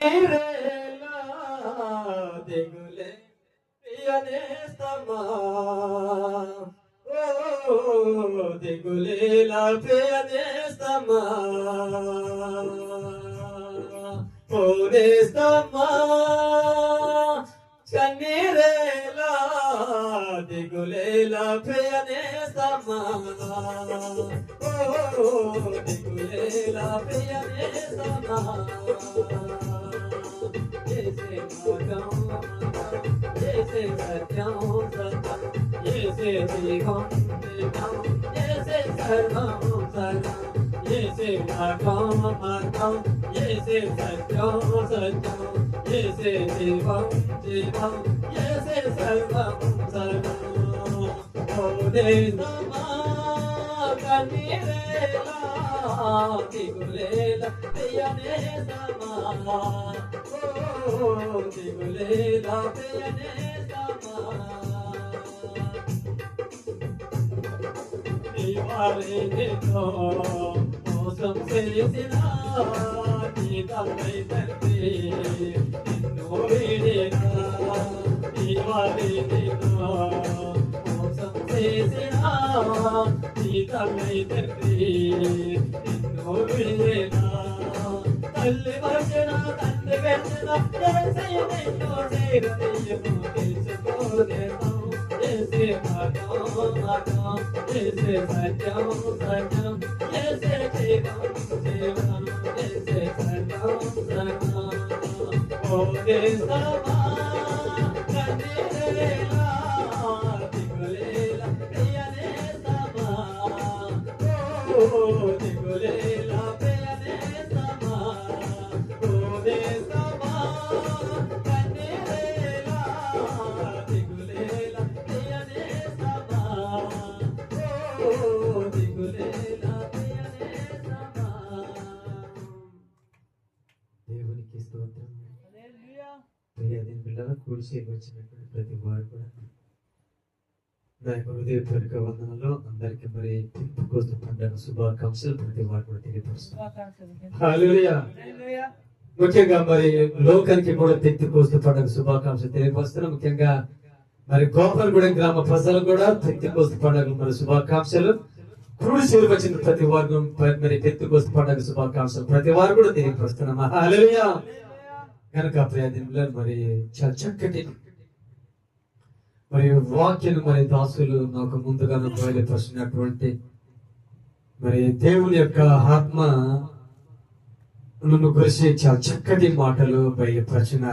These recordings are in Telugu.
కన్నీరేలా దిగులే ప్రియనేస్తమా ఓ దిగులేలా ప్రియనేస్తమా ఓ నేస్తమా కన్నీరేలా దిగులేలా ప్రియనేస్తమా ఓ దిగులేలా ప్రియనేస్తమా जैसे सत्यम सत्यम जैसे जीवम जीवम जैसे सर्वम सर्वम जैसे मार्गम मार्गम जैसे सत्यम सत्यम जैसे जीवम जीवम जैसे सर्वम सर्वम ओदे समा कनीरेला दिगुलेला प्रियने समा దిగులేలా ప్రియనేస్తమా నీవాలే నిన్ను మోసం చేసిన నీ తల్లై తండ్రి నిన్ను వీడినా నీవాలే నిన్ను మోసం చేసిన నీ తల్లై తండ్రి నిన్ను వీడినా తల్లి వచ్చిన తండ్రి వెళ్ళిన ఏసయ్యనెన్నో చేరదీయము తెలుసుకోలేము ఏసే మార్గం మార్గం ఏసే సత్యం సత్యం ఏసే జీవం జీవం ఏసే సత్యం సత్యం ఓ దేశమా కన్నీరేలా దిగులేలా ప్రియనేస్తమా ఓ దిగులేలా దేవునికి స్తోత్రం. ప్రియమైన పిల్లల కూడిసేకి వచ్చినటువంటి ప్రతి వారు కూడా నా యొక్క హృదయపూర్వక వందనలో అందరికీ మరి పెంతెకోస్తు పండుగ శుభాకాంక్షలు ప్రతి వారు కూడా తెలియపరుస్తున్నారు. హల్లెలూయా. ముఖ్యంగా మరి లోకానికి కూడా పెంతెకోస్తు పండుగ శుభాకాంక్షలు తెలియపరుస్తున్నారు. ముఖ్యంగా మరి గోపాలగూడెం గ్రామ ప్రజలు కూడా పెంతెకోస్తు పండుగ మరి శుభాకాంక్షలు కూడి చేరి వచ్చిన ప్రతి వారు మరి పెంతెకోస్తు పండుగ శుభాకాంక్షలు ప్రతి వారు కూడా తెలియపరుస్తున్నాం. హల్లెలూయా. కనుక ప్రియదినులు మరి చాలా చక్కటి మరి వాక్యం మరి దాసులు నాకు ముందుగా బయలుపరిచినటువంటి మరి దేవుని యొక్క ఆత్మ నన్ను గురించి చాలా చక్కటి మాటలు బయలుపరిచిన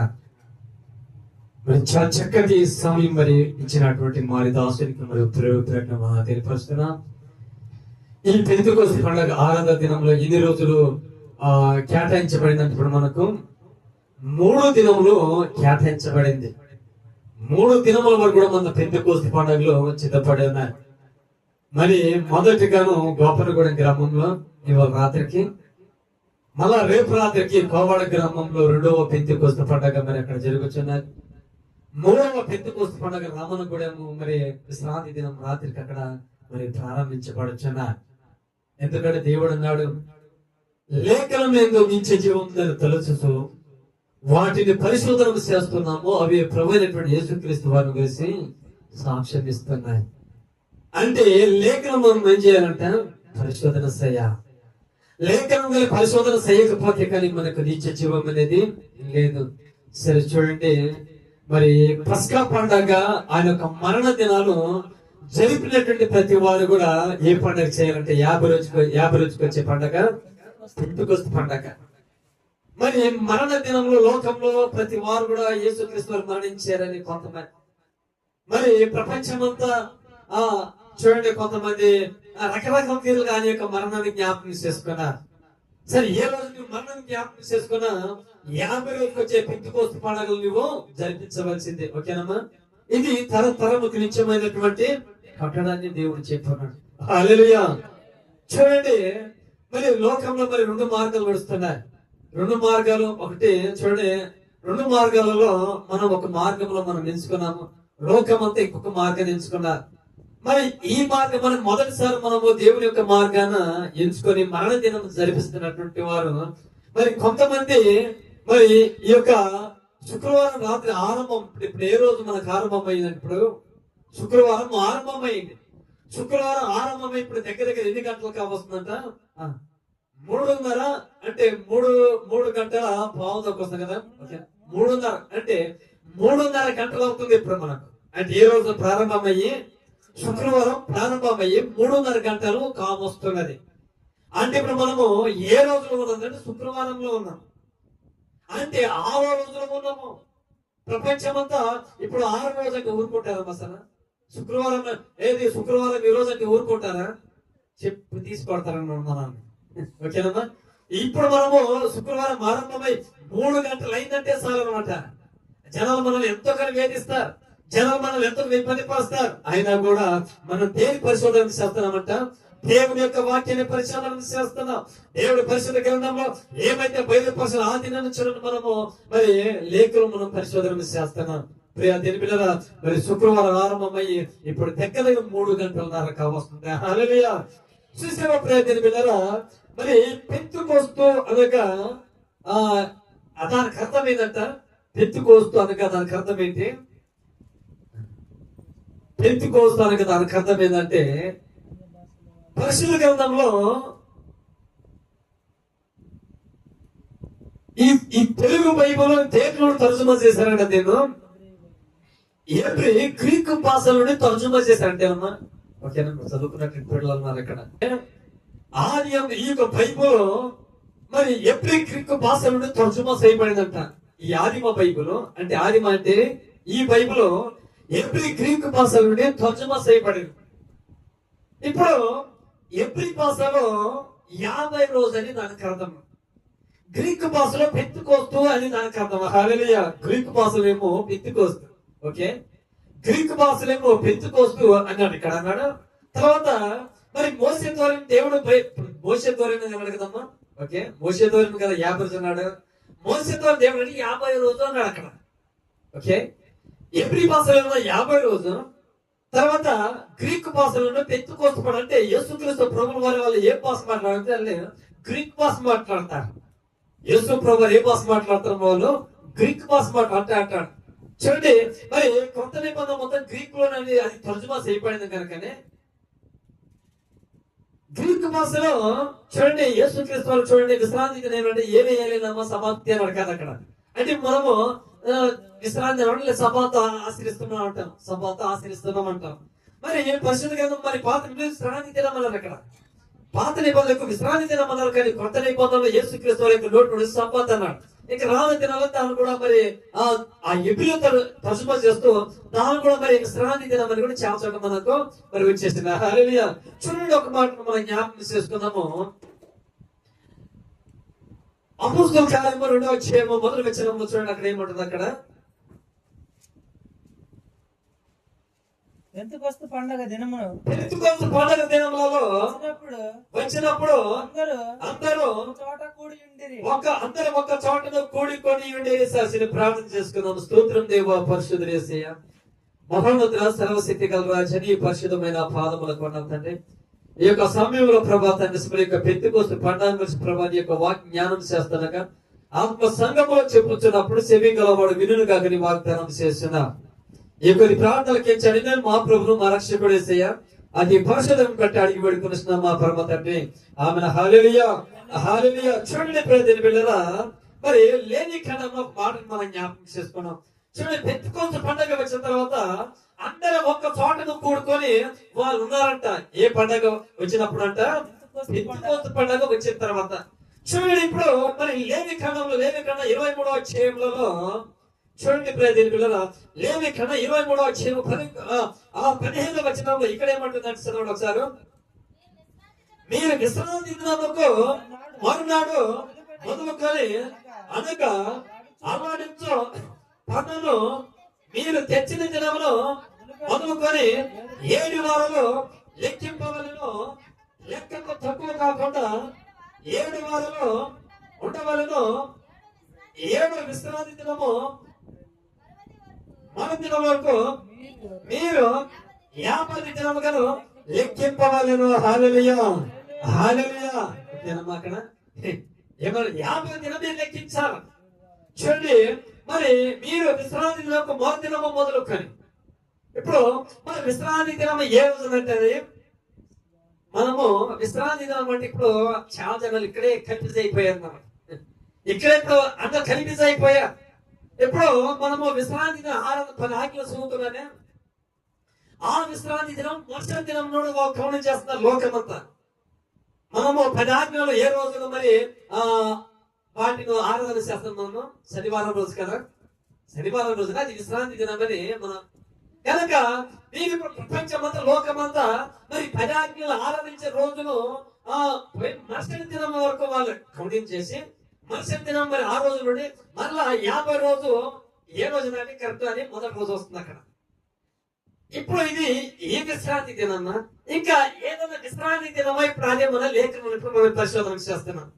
మరి చాలా చక్కటి సమయం మరి ఇచ్చినటువంటి మరి దాసునికి మరి తెలియపరుస్తున్నా. ఈ పెంతెకోస్తు పండుగ ఆరాధన దినంలో ఎన్ని రోజులు కేటాయించబడిందంటే ఇప్పుడు మనకు 3 దినములు కేటాయించబడింది. 3 దినముల వరకు కూడా మన పెంతెకోస్తు పండుగలో సిద్ధపడి ఉన్నాయి. మరి మొదటిగాను గోపాలగూడెం గ్రామంలో ఇవాళ రాత్రికి, మళ్ళా రేపు రాత్రికి కోవాడ గ్రామంలో 2వ పెంతెకోస్తు పండుగ మరి అక్కడ జరుగుతున్నది. 3వ పెంతెకోస్తు పండుగ రామనగూడెం మరి విశ్రాంతి దినం రాత్రికి అక్కడ మరి ప్రారంభించబడుచున్నారు. ఎందుకంటే దేవుడు అన్నాడు, లేఖనం ఏందో నిత్య జీవం తలుచుతూ వాటిని పరిశోధన చేస్తున్నాము, అవి ప్రభువైనటువంటి యేసుక్రీస్తు వారిని గురించి సాక్ష్యం ఇస్తున్నాయి. అంటే లేఖనం మనం ఏం చేయాలంటే పరిశోధన చేయాలి. లేఖనం పరిశోధన చేయకపోతే కానీ మనకు నిత్య జీవం అనేది లేదు. సరే చూడండి, మరి పస్కా పండగ ఆయన యొక్క మరణ దినాలు జరిపినటువంటి ప్రతి వారు కూడా ఏ పండుగ చేయాలంటే 50 రోజుకి వచ్చే పండగ పెంతెకోస్తు పండగ. మరి మరణ దినంలో లోకంలో ప్రతి వారు కూడా యేసుక్రీస్తు వారు మరణించారని కొంతమంది, మరి ప్రపంచమంతా చూడండి కొంతమంది రకరకాల తీరుగా ఆయన యొక్క మరణాన్ని జ్ఞాపకం చేసుకున్నారు. సరే ఏ రోజు నువ్వు మరణాన్ని జ్ఞాపకం చేసుకున్నా 50 రోజుకి వచ్చే పెంతెకోస్తు పండుగలు నువ్వు జరిపించవలసిందే. ఓకేనమ్మా? ఇది తరతరముకు నిత్యమైనటువంటి కట్టడాన్ని దేవుడు చెప్తున్నాడు. హల్లెలూయా. చూడండి, మరి లోకంలో మరి 2 మార్గాలు నడుస్తున్నాయి. 2 మార్గాలు. ఒకటి చూడండి, 2 మార్గాలలో మనం ఒక మార్గంలో మనం ఎంచుకున్నాము, లోకం అంతా ఇంకొక మార్గాన్ని ఎంచుకున్నారు. మరి ఈ మార్గం మనం మొదటిసారి మనము దేవుని యొక్క మార్గాన ఎంచుకొని మరణ దినం జరిపిస్తున్నటువంటి వారు మరి కొంతమంది మరి ఈ యొక్క శుక్రవారం రాత్రి ఆరంభం, ఇప్పుడు ఏ రోజు మనకు ఆరంభం అయింది? ఇప్పుడు శుక్రవారం ఆరంభమైంది. శుక్రవారం ఆరంభమై ఇప్పుడు దగ్గర దగ్గర ఎన్ని గంటలు కావస్తుందంట? 3:30. అంటే మూడు గంటల పావుదొక్క వస్తుంది కదా. 3:30 అంటే 3:30 గంటలు అవుతుంది ఇప్పుడు మనకు. అంటే ఏ రోజు ప్రారంభమయ్యి, శుక్రవారం ప్రారంభమయ్యి 3:30 గంటలు కావస్తున్నది. అంటే ఇప్పుడు మనము ఏ రోజులో ఉన్నామంటే శుక్రవారంలో ఉన్నాం. అంటే 6వ రోజులో ఉన్నాము. ప్రపంచమంతా ఇప్పుడు 6వ రోజు అంటే ఊరుకుంటారమ్మా అసలు? శుక్రవారం ఏది శుక్రవారం ఈ రోజు అంటే ఊరుకుంటారా? చెప్పు తీసుకొడతారన్నమాట మనల్ని. ఓకేనమ్మా? ఇప్పుడు మనము శుక్రవారం ఆరంభమై 3 గంటలు అయిందంటే చాలు అనమాట. జనాలు మనల్ని ఎంతగానో వేధిస్తారు, జనాలు మనల్ని ఎంతో ఇబ్బంది పరుస్తారు. అయినా కూడా మనం దేని పరిశోధన చేస్తున్నామంట? దేవుని యొక్క వాక్యాన్ని పరిశోధన చేస్తున్నాం. దేవుడి పరిశుద్ధ గ్రంథంలో ఏమైతే బయలుపరిచిన ఆ దినం నుంచి మనము మరి లేఖలు మనం పరిశోధన చేస్తున్నాం. ప్రియ దేని పిల్లరా, మరి శుక్రవారం ఆరంభమయ్యి ఇప్పుడు దగ్గర 3 గంటలన్నర కావస్తుంది. హల్లెలూయా. చూసావా ప్రియ దేని పిల్లరా, మరి పెంతుకోస్తు అనగా దానికి అర్థం ఏంటంట? పెంతుకోస్తు అనగా దానికి అర్థం ఏంటి? పెంతుకోస్తు అనగా దానికి అర్థం ఏంటంటే, పరిశుద్ధ గ్రంథంలో ఈ తెలుగు బైబిల్ దేంట్లో తర్జుమా చేశారంట? నేను గ్రీకు భాషలోనే తర్జుమా చేశారంటే అమ్మా. ఓకేనా? చదువుకున్నట్టు పిల్లలు ఉన్నారు ఇక్కడ. ఆది ఈ యొక్క బైబుల్ మరి ఎవ్రీ గ్రీకు భాషలోనే తర్జుమా చేయబడిందంట. ఈ ఆదిమ బైబుల్ అంటే, ఆదిమ అంటే ఈ బైబుల్ ఎవ్రీ గ్రీకు భాషలోనే తర్జుమా చేయబడింది. ఇప్పుడు ఎవ్రీ భాషలో 50 రోజు అని దానికి అర్థం. గ్రీకు భాషలో పెంతుకోస్తు అని దానికి అర్థం. హల్లెలూయా. గ్రీకు భాషలో ఏమో పెంతుకోస్తు. ఓకే, గ్రీకు భాషలేమో పెంతుకోస్తు అన్నాడు ఇక్కడ అన్నాడు. తర్వాత మరి మోసే ద్వారా దేవుడు మోసే ద్వారా అన్నాడు కదమ్మా. ఓకే, మోసే ద్వారా కదా 50 రోజు అన్నాడు. మోసే ద్వారా దేవుడు 50 రోజు అన్నాడు అక్కడ. ఓకే, ఎవ్రీ భాషలో 50 రోజు. తర్వాత గ్రీక్ భాషలో పెంతుకోస్తు పడ అంటే యేసుక్రీస్తు ప్రభువు వారి వాళ్ళు ఏ భాష మాట్లాడితే గ్రీక్ భాష మాట్లాడతారు. యేసు ప్రభు ఏ భాష మాట్లాడతారు? వాళ్ళు గ్రీక్ భాష అంటాడు. చూడండి, మరి కొత్త నిబంధన మొత్తం గ్రీక్ లోనే అది తర్జుమా చేయబడింది కనుకనే గ్రీక్ భాషలో చూడండి యేసుక్రీస్తు వాళ్ళు చూడండి విశ్రాంతి ఏమంటే ఏమి వేయలేదమ్మా సమాప్తి అని అడగాలి అక్కడ. అంటే మనము విశ్రాంతి అనడం సభతో ఆశ్రయిస్తున్నాం అంటాం, సభతో ఆశ్రయిస్తున్నాం అంటాం. మరి పరిశుద్ధ గ్రంథం మరి పాత విశ్రాంతి తినమన్నారు అక్కడ. పాత నిబంధనకు విశ్రాంతి తినమన్నారు, కానీ కొత్త నిబంధనలో యేసుక్రీస్తు వారి యొక్క నోటు సభత అన్నాడు. ఇక రాను దినాల్లో తాను కూడా మరి ఆ ఎబిలో తర్జుమా చేస్తూ తాను కూడా మరి విశ్రాంతి దినమని కూడా చాలా చోట మనకు మరి వచ్చేసింది. హల్లెలూయా. చూడండి, ఒక మాట మనం జ్ఞాపకం చేసుకుందాము. అపోస్తలుల కార్యము 2వ అధ్యాయము 1వ వచనంలో చూడండి, అక్కడ ఏముంటుంది? అక్కడ పెంతెకొస్తు పండగ దినములలో వచ్చినప్పుడు అందరూ ఒక్క చోటను కూడుకొని ఉండేసి ప్రార్థన చేసుకుందాం. స్తోత్రం దేవా పరిశుద్ధుడు యేసయ్య, మహోన్నతుడ సర్వశక్తి గల రాజా, నీ పరిశుద్ధమైన పాదములకు వందనాలు తండ్రి. ఈ యొక్క సమయంలో ప్రభా తండ్రి యొక్క పెంతెకొస్తు పండుగ గురించి ప్రభా నీ యొక్క వాక్ జ్ఞానం చేస్తానగా ఆత్మ సంఘములో చెప్పుచున్నప్పుడు చెవి గలవాడు వినును కాక నీ వాగ్దానం చేస్తున్నా. ఈ కొన్ని ప్రార్థనలకి చదివిన మా ప్రభును మా రక్షకుడు యేసయ్య అది పరిశుద్ధం కట్టి అడిగి పెడుకున్న మా పరమ తండ్రి, ఆమెను. హల్లెలూయా, హల్లెలూయా. చూడండి ప్రజల బిడ్డలారా, మరి లేని క్షణంలో మాటను మనం జ్ఞాపకం చేసుకున్నాం. చూడండి, పెంతెకొస్తు పండుగ వచ్చిన తర్వాత అందరూ ఒక్క చోటను కూడుకొని వాళ్ళు ఉన్నారంట. ఏ పండుగ వచ్చినప్పుడు అంట? పెంతెకొస్తు పండుగ వచ్చిన తర్వాత. చూడండి, ఇప్పుడు మరి లేవి ఖండంలో 23వ అధ్యాయంలో చూడండి ప్రజల పిల్లల, లేవి ఖండం 23వ అధ్యాయం 15వ వచనంలో ఇక్కడ ఏమంటుందంటే చదవండి ఒకసారి. మీరు విశ్రాంతి దినముకు మరునాడు మొదలుకొని అనగా అలవాటించు పన్నును మీరు తెచ్చిన దినమును మొదలుకొని 7 వారాలు లెక్కింపవలను, లెక్కకు తక్కువ కాకుండా 7 వారాలు ఉండవలను. 7వ విశ్రాంతి దినము మన దినం వరకు మీరు 50 దినములను లెక్కింపవలను. హల్లెలూయా, హల్లెలూయా. అక్కడ ఏమన్నా 50 దినం మీరు లెక్కించాలి. చూడండి, మరి మీరు విశ్రాంతి దినం మొదటి దినము మొదలుకొని ఇప్పుడు మన విశ్రాంతి దినం ఏ రోజు అంటే మనము విశ్రాంతి దినం అంటే ఇప్పుడు చాలా జనాలు ఇక్కడే కన్ఫ్యూజ్ అయిపోయారు. మనం ఇక్కడే ఇప్పుడు అందరూ కన్ఫ్యూజ్ అయిపోయారు. ఇప్పుడు మనము విశ్రాంతి దినం 10 ఆజ్ఞలు చదువుతున్నానే, ఆ విశ్రాంతి దినం మరుసటి దినం నుండి కౌంట్ చేస్తున్నారు లోకమంతా. మనము 10 ఆజ్ఞలు ఏ రోజున మరి వాటిని ఆరాధన చేస్తాం. మనము శనివారం రోజు కదా, శనివారం రోజున అది విశ్రాంతి దినం అని మనం కనుక దీని ప్రపంచమంతా లోకమంతా మరి 10 ఆజ్ఞలు ఆరాధించే రోజును మరుసటి దినం వరకు వాళ్ళు కౌంటింగ్ చేసి మరుసటి దినం మరి ఆ రోజు నుండి మరలా 50 రోజు ఏ రోజు నాటి కరెక్ట్ అని మొదటి రోజు వస్తుంది అక్కడ. ఇప్పుడు ఇది ఏ విశ్రాంతి దినమ్మా, ఇంకా ఏదైనా విశ్రాంతి దినమా ఇప్పుడు అదే మన లేఖనం ఇప్పుడు మనం పరిశోధన చేస్తున్నాం.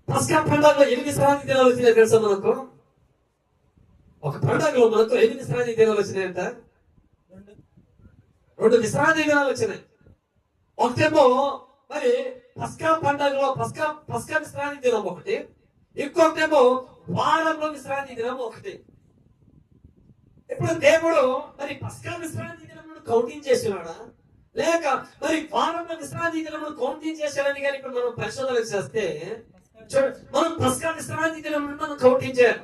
పస్కా పండుగలో 8 విశ్రాంతి దినాలు వచ్చినాయి తెలుసా మనకు. ఒక పండుగలో మనకు 8 విశ్రాంతి దినాలు వచ్చినాయంట. 2 విశ్రాంతి దినాలు వచ్చినాయి. ఒకటేమో మరి పస్కా పండుగలో పస్కా విశ్రాంతి దినం ఒకటి, ఇంకొకటేమో వారంలో విశ్రాంతి దినం ఒకటి. ఇప్పుడు దేవుడు మరి పస్కా విశ్రాంతి దినం కౌంటింగ్ చేస్తున్నాడా, లేక మరి వారంలో విశ్రాంతి దినం కౌంటింగ్ చేశాడని కానీ ఇప్పుడు మనం పరిశోధన చేస్తే మనం పస్కా విశ్రాంతి దినం మనం కౌంటింగ్ చేయాలి.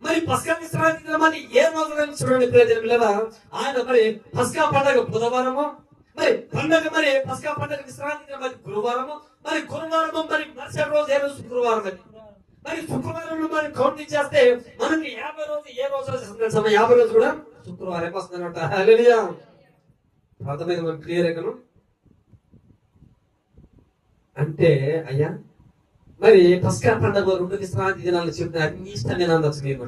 మరి పస్కా విశ్రాంతి దినం అని ఏ రోజు చూడండి ప్రజల ఆయన మరి పస్కా పండుగ బుధవారము, మరి పండుగ మరి పస్కా పండుగ విశ్రాంతి దినం మరి గురువారము, మరి గురువారము మరి మరుసటి రోజు ఏ రోజు శుక్రవారం అని. మరి శుక్రవారం మనం కౌంటింగ్ చేస్తే మనకి 50 రోజు ఏ రోజు 50 రోజు కూడా శుక్రవారం వస్తుందన్నమాట. హల్లెలూయా. అర్థమైంది మనం క్లియర్ అయ్యాను అంటే అయ్యా. మరి పస్కా పండుగ 2 విశ్రాంతి దినాలు చెప్తే అన్ని ఇష్టమేనా అనొచ్చు మీరు.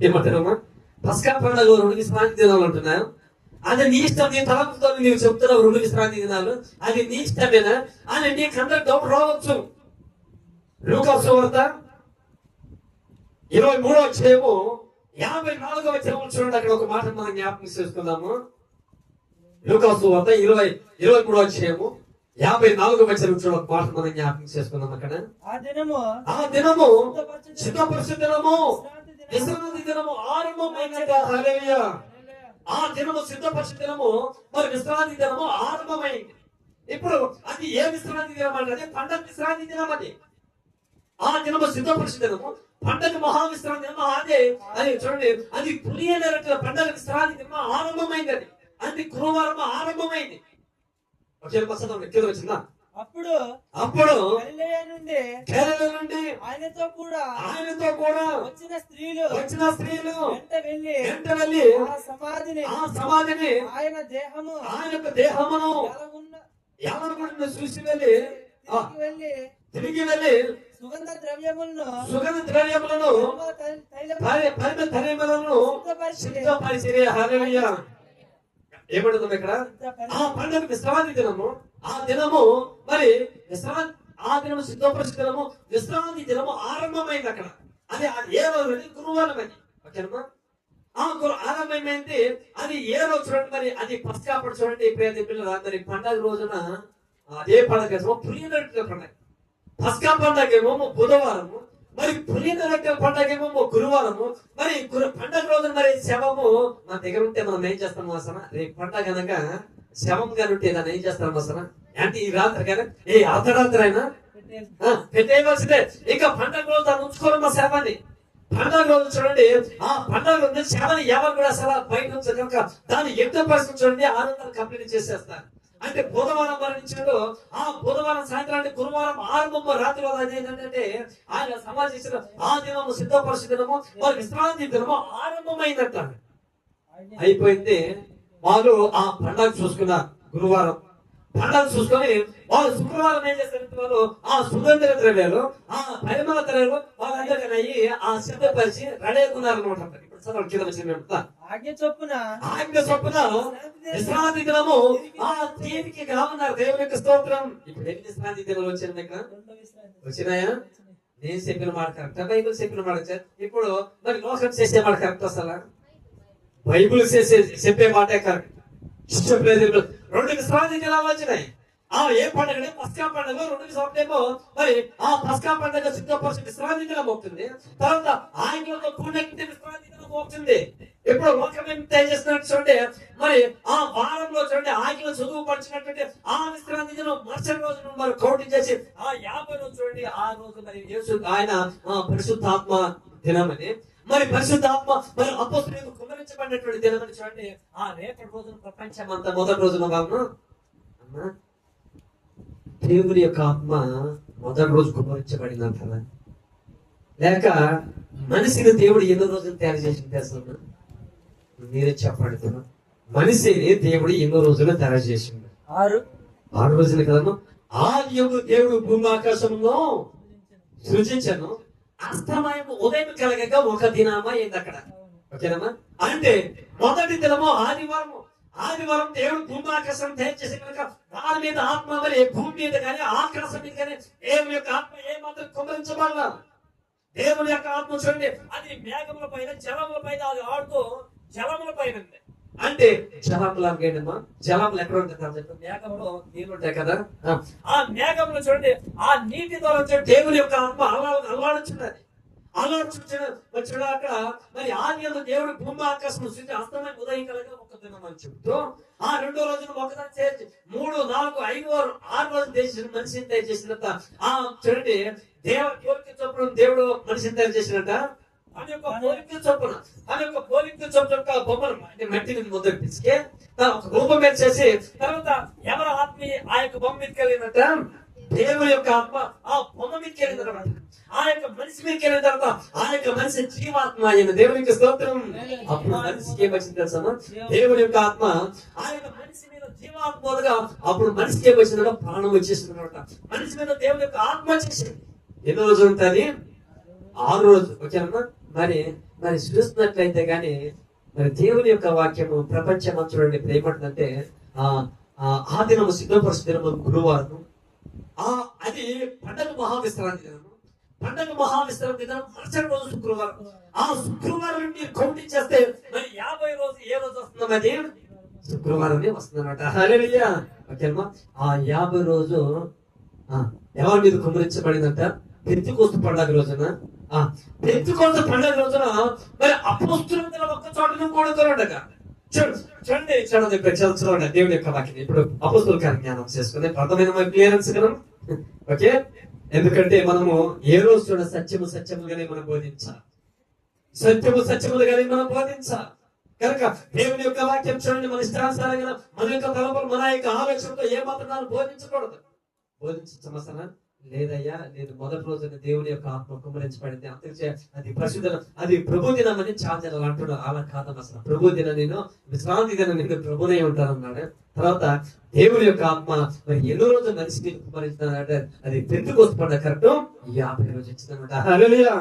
ఏమంటారమ్మా, పస్కా పండుగ 2 విశ్రాంతి దినాలు ఉంటున్నాయి, అది నీ ఇష్టం, నీ తలపుతో నీవు చెప్తున్నావు 2 విశ్రాంతి దినాలు, అది నీ ఇష్టమేనా అని నీకు అందరికి డౌట్ రావచ్చు. లూకా సువార్త 23వ అధ్యాయము 54వ వచనం చూడండి. అక్కడ ఒక మాట మనం జ్ఞాపకం చేసుకుందాము. లూకా సువార్త 23వ అధ్యాయము 54వ వచనం చూడండి. ఒక మాట మనం జ్ఞాపకం చేసుకుందాం. అక్కడ ఆ దినము సిద్ధపరచు దినము, విశ్రాంతి దినము ఆరంభమైనదా. హల్లెలూయా. ఆ దినము సిద్ధపరచు దినము మరి విశ్రాంతి దినము ఆరంభమైంది. ఇప్పుడు అది ఏ విశ్రాంతి దినం అంటే పండగ విశ్రాంతి దినం. అది ఆ దినము సిద్ధపరచు దినము, పండగ మహావిశ్రాంతి దినము అదే. అది చూడండి, అది పులియన పండగ విశ్రాంతి దినము ఆరంభమైంది. అది గురువారం ఆరంభమైంది. కింద వచ్చిందా? అప్పుడు గలిలయ నుండి ఆయనతో కూడా వచ్చిన స్త్రీలు వెంట వెళ్ళి ఆ సమాధిని ఆయన దేహమును ఎవరు చూసి తిరిగి వెళ్ళి సుగంధ ద్రవ్యములను సిద్ధపరిచిరి. హల్లెలూయా. ఏమంటుంది ఇక్కడ? ఆ పండుగ విశ్రాంతి దినము, ఆ దినము మరి ఆ దినము సిద్ధపరిచి దినము, విశ్రాంతి దినము ఆరంభమైంది అక్కడ. అది ఏ రోజు? గురువారం అని. ఓకేనమ్మా. ఆ ఆరంభమైంది. అది ఏ రోజు చూడండి, మరి అది పస్కా అప్పుడు చూడండి పిల్లలు. మరి పండుగ రోజున అదే పండుగ పులియన పండుగ. పస్కా పండుగ ఏమో బుధవారము, మరి పులియన పండుగ ఏమో గురువారము. మరి పండుగ రోజున మరి శవము మన దగ్గర ఉంటే మనం ఏం చేస్తాము అసలు? రేపు పండుగ కనుక శవం గారు ఉంటే దాన్ని ఏం చేస్తాము అసలు అంటే ఈ రాత్రి కానీ ఏ అర్ధరాత్రి అయినా పెట్టేయవలసిందే. ఇంకా పండుగ రోజు దాన్ని ఉంచుకోవడం మా శవాన్ని. పండుగ రోజు చూడండి, ఆ పండుగ రోజు శవాన్ని ఎవరు కూడా అసలు బయట నుంచి కనుక దాన్ని ఎంత పరిస్థితి చూడండి ఆనందాన్ని కంప్లీట్ చేసేస్తారు. అంటే బుధవారం మరణించాడు, ఆ బుధవారం సాయంత్రానికి గురువారం ఆరంభం రాత్రి ఏంటంటే ఆయన సమాధించిన ఆ దినము సిద్ధపరిచి దినము మరి విశ్రాంతి దినము ఆరంభమైందట. అయిపోయింది. వాళ్ళు ఆ పండుగ చూసుకున్నారు. గురువారం పండుగ చూసుకొని వాళ్ళు శుక్రవారం ఏం చేస్తారు? వాళ్ళు ఆ సుగంధ ద్రవ్యాలు, ఆ పరిమళ ద్రవ్యాలు వాళ్ళందరికీ అయ్యి ఆ సిద్ధపరిచి రెడీ అవుతున్నారు అనమాట. ఆజ్ఞ చొప్పున విశ్రాంతి దినము ఆ తీరికి కావున్నారు. దేవుని యొక్క స్తోత్రం. ఇప్పుడు ఎన్ని విశ్రాంతి దినాలు వచ్చాయి మీకు? వచ్చినాయా? నేను చెప్పిన మాట కరెక్ట్, బైబుల్ చెప్పిన మాట. ఇప్పుడు మరి లోకం చేసే మాట కరెక్ట్? అసలు బైబుల్ చెప్పే మాటే కరెక్ట్. 2 విశ్రాంతి దినాలు వచ్చినాయి. ఏ పండుగ? పస్కా పండుగ. రెండు సార్లేమో మరి ఆ పస్కా పండుగ సిద్ధపరిచి విశ్రాంతి దినం అవుతుంది. తర్వాత ఆయనతో కూడినటువంటి విశ్రాంతి దినం అవుతుంది. ఎప్పుడు లోకం చేసినట్టు చూడండి, మరి ఆ వారంలో చూడండి ఆజ్ఞలు చదువు పరిచినటువంటి ఆ విశ్రాంతి దినం మరుసటి రోజున మరి కౌంటింగ్ చేసి ఆ 50 రోజు చూడండి, ఆ రోజు మరి యేసు ఆయన పరిశుద్ధాత్మ దినం అని, మరి పరిశుద్ధాత్మ మరి అపోస్తలులకు కుమ్మరించబడినటువంటి దినం అని చూడండి. ఆ రేపటి రోజున ప్రపంచం అంతా మొదటి రోజున అమ్మా దేవుని యొక్క ఆత్మ మొదటి రోజు కుమ్మరించబడింది కదా, లేక మనిషిని దేవుడు ఎన్నో రోజులు తయారు చేసి తెలుసు? మీరే చెప్పండి. మనిషిని దేవుడు ఎన్నో రోజులు తయారు చేసిండు? 6 రోజులు కదమ్మా. ఆది యందు దేవుడు భూమి ఆకాశంలో సృజించను, అస్తమయం ఉదయం కలగక ఒక దినమా ఏంది అక్కడ? ఓకేనమ్మా. అంటే మొదటి దినము ఆదివారం దేవుడు భూమి ఆకాశం తయారు చేసి కనుక దాని మీద ఆత్మ మరి భూమి మీద కానీ ఆకాశం మీద కానీ దేవుని యొక్క ఆత్మ ఏమాత్రం కుమ్మరించబడాల. దేవుని యొక్క ఆత్మ చూడండి, అది మేఘముల పైన జలముల పైన అది ఆడుతూ జలముల పైన ఉంది. అంటే జలములు అంటేనమ్మా, జలములు ఎక్కడ ఉంటాయి? మేఘంలో నీళ్ళు ఉంటాయి కదా, ఆ మేఘంలో చూడండి ఆ నీటి ద్వారా చూడండి దేవుని యొక్క ఆత్మ అల్లాడుచున్నది. చూడాక మరి ఆది యందు దేవుడు భూమి ఆకాశం సృష్టించి అస్తమయం ఉదయం కలగా ఒక దినం అని చెబుతూ ఆ రెండో రోజున ఒకదాన్ని చేర్చి 3, 4, 5, 6 రోజులు చేసిన మనిషిని తయారు చేసినట్ట. ఆ చూడండి కోరిక చొప్పున దేవుడు మనిషిని తయారు చేసినట్ట. తన యొక్క పోలిక చొప్పున బొమ్మను అంటే మట్టిని మొదలు పిసికే ఒక రూపం మీద చేసి తర్వాత ఎవరి ఆత్మ ఆ యొక్క బొమ్మ మీదకి వెళ్ళినట్ట దేవుని యొక్క ఆత్మ ఆ బొమ్మ మీదకి వెళ్ళిన తర్వాత ఆ యొక్క మనిషి మీదకి వెళ్ళిన తర్వాత ఆ యొక్క మనిషి జీవాత్మ అయిన దేవునికి స్తోత్రం. అప్పుడు మనిషికి ఏమొచ్చింది తెలుసా? దేవుని యొక్క ఆత్మ ఆ యొక్క మనిషి మీద జీవాత్మగా అప్పుడు మనిషికి ఏమొచ్చిందో ప్రాణం వచ్చేసింది అనమాట. మనిషి మీద దేవుని యొక్క ఆత్మ వచ్చేసింది. ఎన్ని రోజులు ఉంటుంది? 6 రోజులు. ఓకేనమ్మా. మరి చూస్తున్నట్లయితే గాని మరి దేవుని యొక్క వాక్యము ప్రపంచం చూడండి ఇప్పుడు ఏమంటుందంటే ఆ దినము సిద్ధపరచు దినము గురువారం, అది పండగ మహావిశ్రాంతి దినము. పండగ మహావిశ్రాంతి దినం మరుసటి రోజు శుక్రవారం. ఆ శుక్రవారం మీరు కౌంటింగ్ చేస్తే మరి 50 రోజు ఏ రోజు వస్తుందో అది శుక్రవారమే వస్తుంది అనమాట. హల్లెలూయా. ఓకేనమ్మా. ఆ 50 రోజు ఎవరి మీద కుమ్మరించబడిందంట? పెంతెకొస్తు పండగ రోజున. పెంతెకొస్తు పండగ రోజున మరి అపోస్తలుల ఒక్క చోటను కూడుకోరుండగా చూడండి చూడండి దేవుని యొక్క వాక్యం. ఇప్పుడు అపోస్తలుల కార్యం జ్ఞానం చేసుకునే అర్థమైన క్లియరెన్స్ కదా. ఓకే. ఎందుకంటే మనము ఏ రోజు చూడ సత్యముగానే మనం బోధించాలి, సత్యములుగానే మనం బోధించాలి కనుక దేవుని యొక్క వాక్యం చూడండి మన ఇష్టానుసారంగా మన యొక్క తలపులు మన యొక్క ఆలోచనతో ఏ మాత్రం బోధించకూడదు. బోధించమసనా లేదయ్యా, నేను మొదటి రోజున దేవుని యొక్క ఆత్మ కుమ్మరించబడింది అంతే, అది పరిశుద్ధ, అది ప్రభు దినం అని చాలా అంటున్నాడు. అలా కాదం అసలు. ప్రభు దినం నేను విశ్రాంతి దినం నేను ప్రభునే ఉంటానన్నాడు. తర్వాత దేవుని యొక్క ఆత్మ మరి ఎన్నో రోజులు మనిషిని కుమ్మరించాడంటే అది పెంతెకొస్తు పండుగ కరెక్ట్ 50 రోజు ఇచ్చిందనమాట. హల్లెలూయా.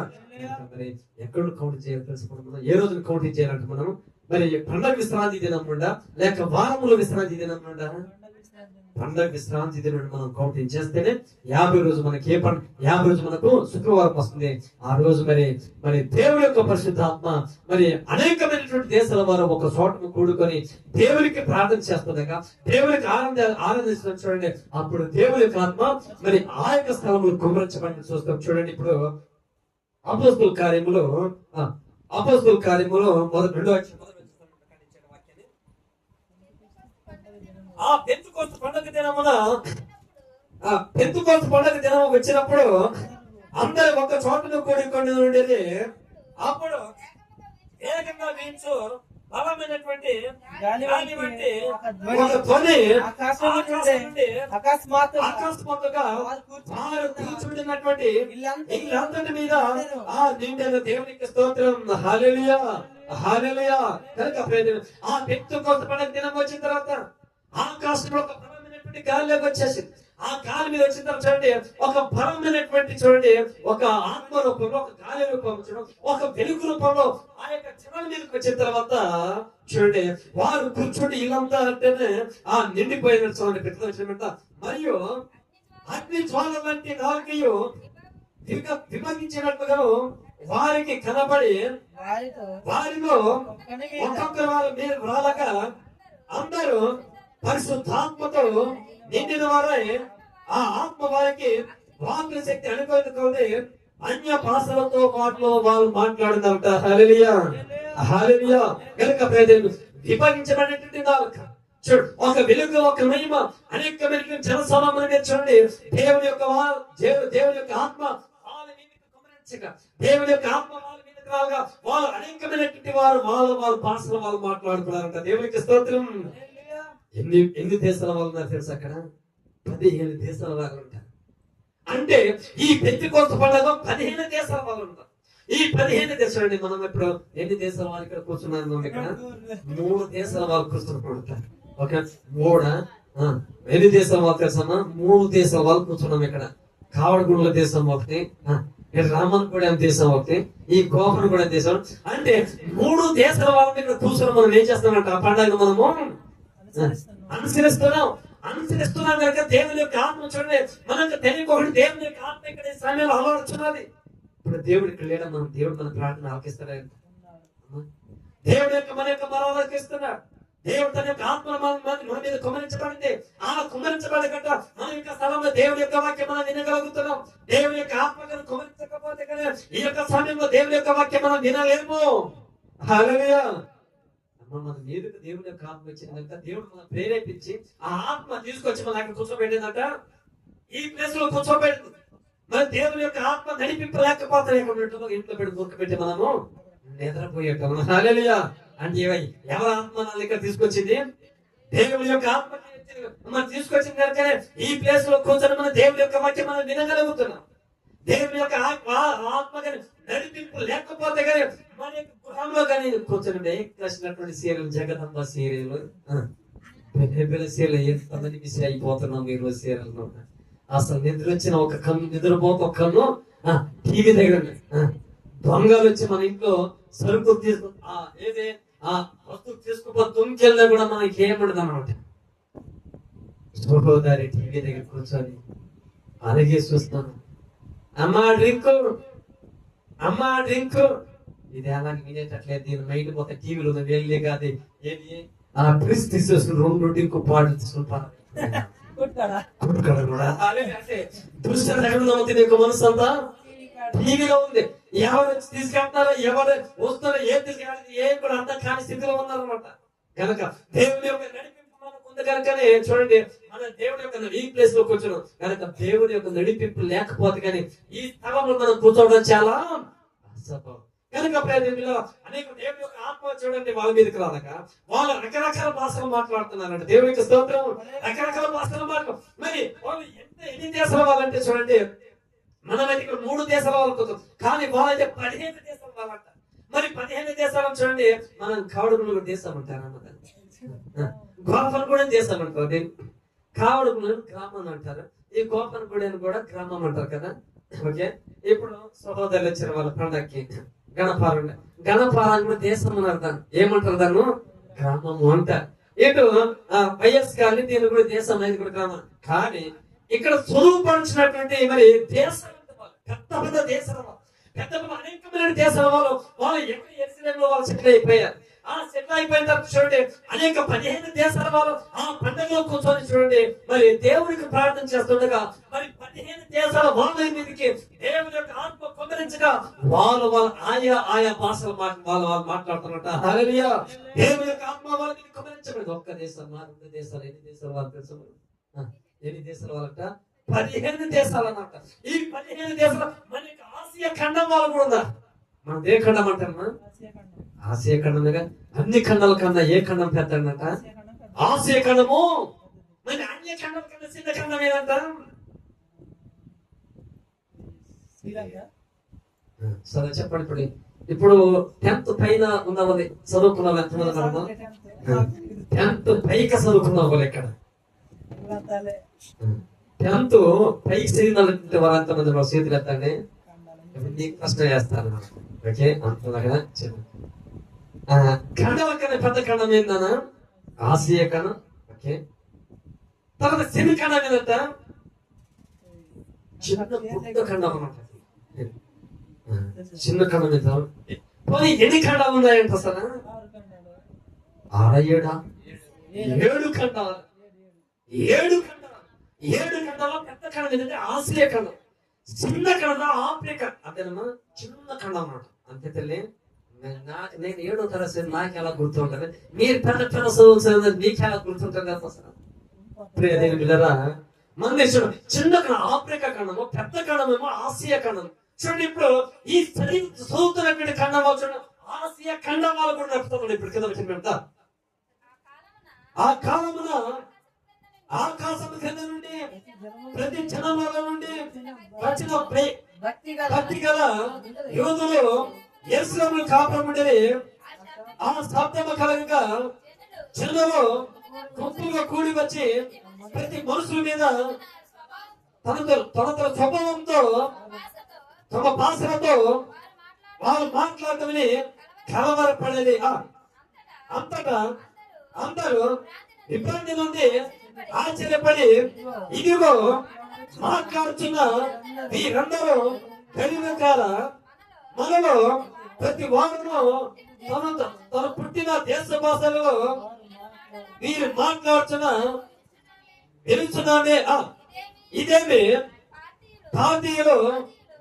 మరి ఎక్కడ కౌంట్ చేయాలి తెలుసుకోవడం, మనం ఏ రోజున కౌంటింగ్ చేయాలంటే మనం మరి పండగ విశ్రాంతి దినం ఉండా లేక వారములో విశ్రాంతి దినం ఉండా? పండగ విశ్రాంతి దినం మనం కౌంటింగ్ చేస్తేనే 50 రోజు మనకి 50 రోజు మనకు శుక్రవారం వస్తుంది. ఆ రోజు మరి దేవుని యొక్క పరిశుద్ధాత్మ మరి అనేకమైనటువంటి దేశాల వారు ఒక చోటను కూడుకొని దేవునికి ప్రార్థన చేస్తుండగా దేవునికి ఆనందించడం చూడండి. అప్పుడు దేవుని యొక్క ఆత్మ మరి ఆ యొక్క స్థలములు కుమ్మరించబడి చూస్తాం. చూడండి ఇప్పుడు అపోస్తలుల కార్యములో రెండో ఆ పెంతెకొస్తు పండుగ దినము వచ్చినప్పుడు అందరు ఒక చోటను కూడుకొని ఉండేది. అప్పుడు వేగంగా వీచు బలమైనటువంటి గాలి వంటి ఒక ధ్వని అకస్మాత్తుగా వారు కూర్చుంటున్నటువంటి ఇల్లంతటి మీద నిండిన దేవునికి స్తోత్రం. హల్లెలూయా. హల్లెలూయా. కనుక ఆ పెంతెకొస్తు పండుగ దినం వచ్చిన తర్వాత ఆకాశంలో ఒక బలమైనటువంటి గాలిలోకి వచ్చేసింది. ఆ గాలి మీద వచ్చిన తర్వాత చూడండి ఒక బలమైనటువంటి చూడండి ఒక ఆత్మ రూపంలో ఒక గాలి రూపంలో చూడండి ఒక వెలుగు రూపంలో ఆ యొక్క జనాల మీదకి వచ్చిన తర్వాత చూడండి వారు కూర్చోండి ఇల్లంతా అంటేనే నిండిపోయిన చూడండి పెట్టినట్ట. మరియు అగ్ని జ్వాల వంటి నాలుకయు విభజించినట్టుగా వారికి కనబడి వారిలో ఒక్కొక్కరు వాళ్ళ మీద రాలగా అందరూ పరిశుద్ధాత్మతో నిండిన వారే ఆ ఆత్మ వారికి వాక్య శక్తి అనుకోవాలి అన్య భాషలతో వాళ్ళు మాట్లాడినంట. హల్లెలూయా హల్లెలూయా. కనుక ప్రజలు విభజించబడినటువంటి నాలుక చూడు, ఒక వెలుగు, ఒక మహిమ, అనేకమైన జనసమూహం చూడండి. దేవుని యొక్క దేవుని యొక్క ఆత్మ వాళ్ళ మీదకి కుమ్మరించగా, దేవుని యొక్క ఆత్మ వాళ్ళ మీదకి రాగా, వాళ్ళు అనేకమైనటువంటి వాళ్ళ భాషలో వాళ్ళు మాట్లాడుకున్నారంట. దేవునికి స్తోత్రం. ఎన్ని దేశాల వాళ్ళు ఉన్నారు తెలుసు? అక్కడ 15 దేశాల వాళ్ళు ఉంటారు. అంటే ఈ పెంతెకోస్తు పండుగ 15 దేశాల వాళ్ళు ఉంటారు. ఈ 15 దేశాలు మనం ఇప్పుడు ఎన్ని దేశాల వాళ్ళు ఇక్కడ కూర్చున్నారు? మనం ఇక్కడ 3 దేశాల వాళ్ళు కూర్చుంటారు. ఓకే, 3 ఎన్ని దేశాల వాళ్ళు తెలుసమ్మా? 3 దేశాల వాళ్ళు కూర్చున్నాం ఇక్కడ. కావడగుండ్ల దేశం ఒకటి, రామన్గూడెం దేశం ఒకటి, ఈ గోపనగూడెం దేశం. అంటే 3 దేశాల వాళ్ళని ఇక్కడ కూర్చొని మనం ఏం చేస్తామంట? ఆ పండుగ మనము అనుసరిస్తున్నాం కనుక దేవుని యొక్క ఆత్మ చూడండి. మనకు తెలియకోకుండా దేవుని యొక్క ఆత్మ ఇక్కడ ఈ సమయంలో అలవడుచున్నది. ఇప్పుడు దేవుడు ఇక్కడ లేడా? మనం దేవుడు మన ప్రార్థన ఆలకిస్తాడా? దేవుడు యొక్క మన యొక్క మరో ఆలకిస్తున్నాడు. దేవుడు తన యొక్క ఆత్మ మన మీద కుమరించబడింది. ఆ కుమరించబడకుండా మన యొక్క స్థలంలో దేవుని యొక్క వాక్యం మనం వినగలుగుతున్నాం. దేవుని యొక్క ఆత్మ కనుక కుమరించకపోతే కదా ఈ యొక్క సమయంలో దేవుని యొక్క వాక్యం మనం వినలేము. హల్లెలూయా. మన మీదకు దేవుని యొక్క ఆత్మ వచ్చిందంట. దేవుడు మనం ప్రేరేపించి ఆ ఆత్మ తీసుకొచ్చి మన అక్కడ కూర్చోబెట్టిందంట. ఈ ప్లేస్ లో కూర్చోబెట్టింది. మన దేవుని యొక్క ఆత్మ నడిపింపలేకపోతే ఇంట్లో పెట్టి కూర్చోబెట్టి మనము నిద్రపోయేటం. హల్లెలూయా. అంటే ఎవరి ఆత్మ నా దగ్గర తీసుకొచ్చింది? దేవుని యొక్క ఆత్మ మనం తీసుకొచ్చింది కనుకనే ఈ ప్లేస్ లో కూర్చొని మన దేవుని యొక్క వాక్యం మనం వినగలుగుతున్నాం. దేవుని యొక్క ఆత్మ కానీ నడిపింపు లేకపోతే కానీ మన యొక్క గృహంలో కానీ కూర్చొని కలిసినటువంటి సీరియల్, జగదంబ సీరియల్, సీరియల్ ఎంతమంది మిస్ అయిపోతున్నాం ఈ రోజు సీరియల్. అసలు నిద్ర వచ్చిన ఒక కన్ను, నిద్రపోతే ఒక కన్ను టీవీ దగ్గర. దొంగలు వచ్చి మన ఇంట్లో సరుకు తీసుకు ఏదే ఆ వస్తువు తీసుకుపో తుమ్కెళ్ళినా కూడా మనకి ఏముండదు అన్నమాట. సహోదరి టీవీ దగ్గర కూర్చొని అలాగే చూస్తాను. అమ్మా డ్రింక్ ఇది అలాగే వినేటట్లేదు. దీని మైండ్ మొత్తం టీవీలో వెళ్ళే కాదు. ఏది ఆ డ్రెస్ తీసేసుకుని 2 డ్రింక్ పాటలు తీసుకుని కూడా దుష్ట మనసు అంతా టీవీలో ఉంది. ఎవరు తీసుకెళ్తారో, ఎవరు వస్తారో, ఏం తీసుకెళ్ళాలి ఏం కూడా అంతా కాని స్థితిలో ఉన్నారనమాట. కనుక దేవుని యొక్క నడిపింపు మనకు ఉంది కనుకనే చూడండి, మన దేవుడి యొక్క ఈ ప్లేస్ లో కూర్చోడం కనుక దేవుడి యొక్క నడిపింపు లేకపోతే కానీ ఈ స్థలంలో మనం కూర్చోవడం చాలా అసంభవం. కనుక ప్రజల్లో అనేక దేవుని యొక్క ఆత్మ చూడండి వాళ్ళ మీదకి రాక వాళ్ళు రకరకాల భాషలు మాట్లాడుతున్నారంట. దేవునికి స్తోత్రం. రకరకాల భాషలు మరి వాళ్ళు ఎన్ని దేశాల వాళ్ళంటే చూడండి, మనమైతే ఇక్కడ 3 దేశాల వాళ్ళు కూర్చోం, కానీ వాళ్ళైతే 15 దేశాల వాళ్ళంట. మరి 15 దేశాలను చూడండి, మనం కావడగుండ్ల దేశం అంటారా? గోపనగూడెం దేశం అంటారు. కావడగుండ్ల గ్రామం అంటారు. ఈ గోపనగూడెం కూడా గ్రామం అంటారు కదా. ఓకే, ఇప్పుడు సహోదరులు వచ్చిన వాళ్ళ పండక్కి గణపారం కూడా దేశం అని అర్థం. ఏమంటారు దాన్ని? గ్రామము అంటారు. ఇటు వైఎస్ కానీ దీని కూడా దేశం అనేది కూడా గ్రామం. కానీ ఇక్కడ స్వరూపించినటువంటి మరి దేశాలు పెద్ద దేశాల అనేకమైన దేశాల వాళ్ళు ఎక్కడ ఎరుసలేములో వాళ్ళు సెటిల్ అయిపోయారు. ఆ సెటిల్ అయిపోయిన తర్వాత చూడండి అనేక 15 దేశాల వాళ్ళు ఆ పండుగలో కూర్చొని చూడండి మరి దేవునికి ప్రార్థన చేస్తుండగా మరి 15 దేశాల వాళ్ళ మీదకి దేవుని యొక్క ఆత్మ కుమ్మరించగా వాళ్ళు ఆయా భాషలు వాళ్ళు మాట్లాడుతున్నట్ట. హల్లెలూయా. దేవుని యొక్క ఆత్మ వాళ్ళ మీద కుమ్మరించబడింది. ఒక్క దేశం 2 దేశాలు ఎన్ని దేశాలు వాళ్ళు తెలుసు? ఎన్ని దేశాలు వాళ్ళంట? 15 దేశాలు అన్నమాట. ఈ 15 దేశాలు మనకి ఆసియా ఖండం వాళ్ళు కూడా ఉన్నారు. మనం ఏ ఖండం అంటారమ్మా? ఆసియా ఖండముగా. అన్ని ఖండాల కన్నా ఏ ఖండం పెద్ద అన్నట? ఆసియా ఖండము. మరి అన్య ఖండం కన్నా చిన్న ఖండం ఏదంట? సరే చెప్పండి. ఇప్పుడు 10th పైన ఉన్న వాళ్ళు చదువుకున్న వాళ్ళు ఎంతమంది ఉన్నారమ్మా? 10th పైకి చదువుకున్న వాళ్ళు ఎక్కడ? 10th పైకి చదివిన వాళ్ళు ఎంతమంది? చేతులు ఎత్తండి. కష్టం చేస్తారు. ఓకే, అంతలాగా ఖండం కన్నా పెద్ద ఖండం ఏందన్నా? ఆసియా ఖండం. ఓకే, తర్వాత చిన్న ఖండం ఏదంట? చిన్న ఖండం అన్నమాట. చిన్న ఖండం మీద పోనీ ఎన్ని ఖండాలు ఉన్నాయంట? అసలు 6 7 ఖండాలు. ఏడు ఖండాలు పెద్ద ఖండం ఏంటంటే ఆసియా ఖండం, చిన్న ఖండం ఆఫ్రికా. అదేనమ్మా చిన్న ఖండం అన్నమాట. అంతే తల్లి. నేను 7వ తరగతి నాకు ఎలా గుర్తుంటుంది, మీరు పెద్ద పెద్ద చదువుతుంది మీకు ఎలా గుర్తుంటుంది అసలు. ప్రియదేవులారా, మన దేశం చిన్న ఖండం ఆఫ్రికా ఖండము, పెద్ద ఖండమేమో ఆసియా ఖండం. చూడండి, ఇప్పుడు ఈ చదువుతున్నటువంటి ఖండం వాళ్ళు చూడండి, ఆసియా ఖండం వాళ్ళు కూడా నడుపుతారు. ఇప్పుడు కింద వచ్చిన ఆ కాలమున ఆకాశం కింద నుండి ప్రతి జనముల నుండి వచ్చిన భక్తి గల యోధులు యెరూషలేమును కాపాడుటని ఆ శబ్దము కలగగా జనులు గుంపులుగా కూడి వచ్చి ప్రతి మనుషుల మీద తన స్వభావంతో తమ భాషలతో వాళ్ళు మాట్లాడటమని కలవరపడేది. అంతటా అందరూ ఇబ్బంది నుండి ఆశ్చర్యపడి, ఇదిగో మాట్లాడుతున్న వీరందరూ కలివికాల మనలో ప్రతి వాడును తన పుట్టిన దేశ భాషలో వీరు మాట్లాడుతున్న తెలుసున్నామే. ఇదేమి పార్టీయులు,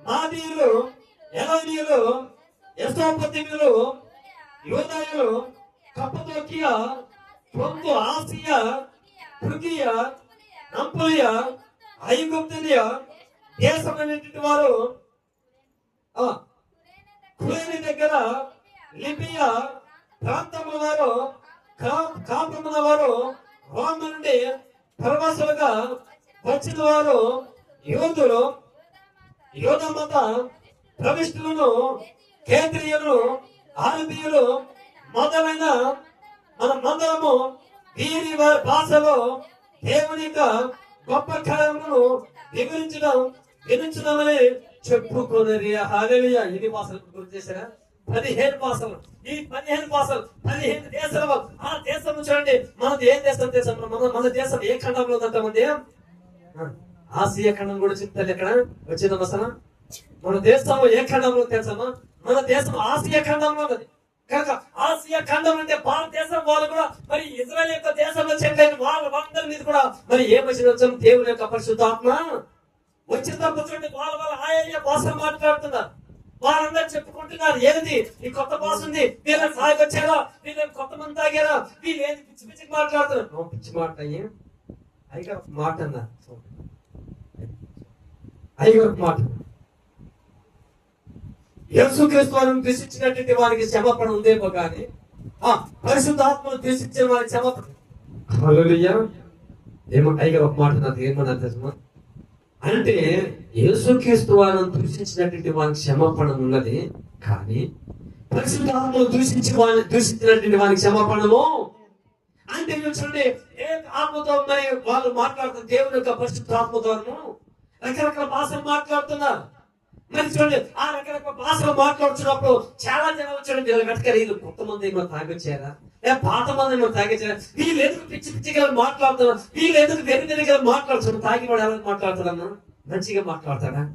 మాదీయులు, ఎలానీయులు, యశోపతియులు, యోధాయులు, కప్పదోకియా, పొందు ఆసియా, పృథియా, నంపులియా, ఐగుప్తులియా దేశమైనటువంటి వారు, కురేని దగ్గర లిబియా ప్రాంతముల వారు, కాపురముల వారు, రోమ నుండి ప్రవాసులుగా వచ్చిన వారు, యోధులు, యోధమత ప్రవిష్టులను, కేంద్రీయులు, ఆరబీయులు మొదలైన మనమందరము వీరి భాషలో దేవుని యొక్క గొప్ప కార్యములను వివరించడమని చెప్పుకున్నది. హల్లెలూయా. ఎన్ని భాషలు గుర్తు చేశారా? 15 భాషలు. ఈ 15 భాషలు 15 దేశాలు. ఆ దేశం చూడండి, మనది ఏం దేశం? మన దేశం ఏ ఖండంలో ఉందంటే ఆసియా ఖండం కూడా చెప్తారు. ఎక్కడ వచ్చిందమ్మా అసలు? మన దేశం ఏ ఖండంలో తెలుసమ్మా? మన దేశం ఆసియా ఖండంలో ఉన్నది. కనుక ఆసియా ఖండం అంటే భారతదేశం వాళ్ళు కూడా మరి ఇజ్రాయెల్ యొక్క దేశంలో చెందిన వాళ్ళందరి మీద కూడా మరి ఏమొచ్చిన దేవుని యొక్క పరిశుద్ధాత్మ వచ్చిన చూడండి, వాళ్ళ ఆయా భాష మాట్లాడుతున్నారు. వారందరూ చెప్పుకుంటున్నారు, ఏది ఈ కొత్త భాష ఉంది, వీళ్ళ సాగొచ్చారా, వీళ్ళు కొత్త మంది తాగారా, వీళ్ళు ఏది పిచ్చి పిచ్చికి మాట్లాడుతున్నారు. పిచ్చి మాట అయ్యగా మాట అన్నా, అయ్యగా మాట. యేసుక్రీస్తు వారిని దూషించినటువంటి వారికి క్షమాపణ ఉందేమో కానీ పరిశుద్ధాత్మను దూషించిన వారికి క్షమాపణ. హల్లెలూయా. ఏమో అయ్యగా ఒక మాట నాకు ఏమన్నా తెలుసా అంటే, యేసుక్రీస్తు వారిని దూషించినటువంటి వారికి క్షమాపణ ఉన్నది, కానీ పరిశుద్ధాత్మను దూషించినటువంటి వారికి క్షమాపణము అంటే చూడండి, ఏ ఆత్మతో మరి వాళ్ళు మాట్లాడుతున్నారు, దేవుని యొక్క పరిశుద్ధాత్మ ద్వారము రకరకాల భాషలు మాట్లాడుతున్నారు. మరి చూడండి, ఆ రకరకాల భాషలు మాట్లాడుతున్నప్పుడు చాలా జనాలు చూడండి, వెతకరీలు కొంతమంది ఏమో తాగొచ్చారా, పాత మంది ఏమో తాగొచ్చారా, వీళ్ళు ఎందుకు పిచ్చి పిచ్చిగా మాట్లాడుతున్నారు, వీళ్ళు ఎందుకు వెనుక మాట్లాడుతున్నారు. తాగినోడు ఎలా మాట్లాడతాడమ్మా? మంచిగా మాట్లాడతాడా?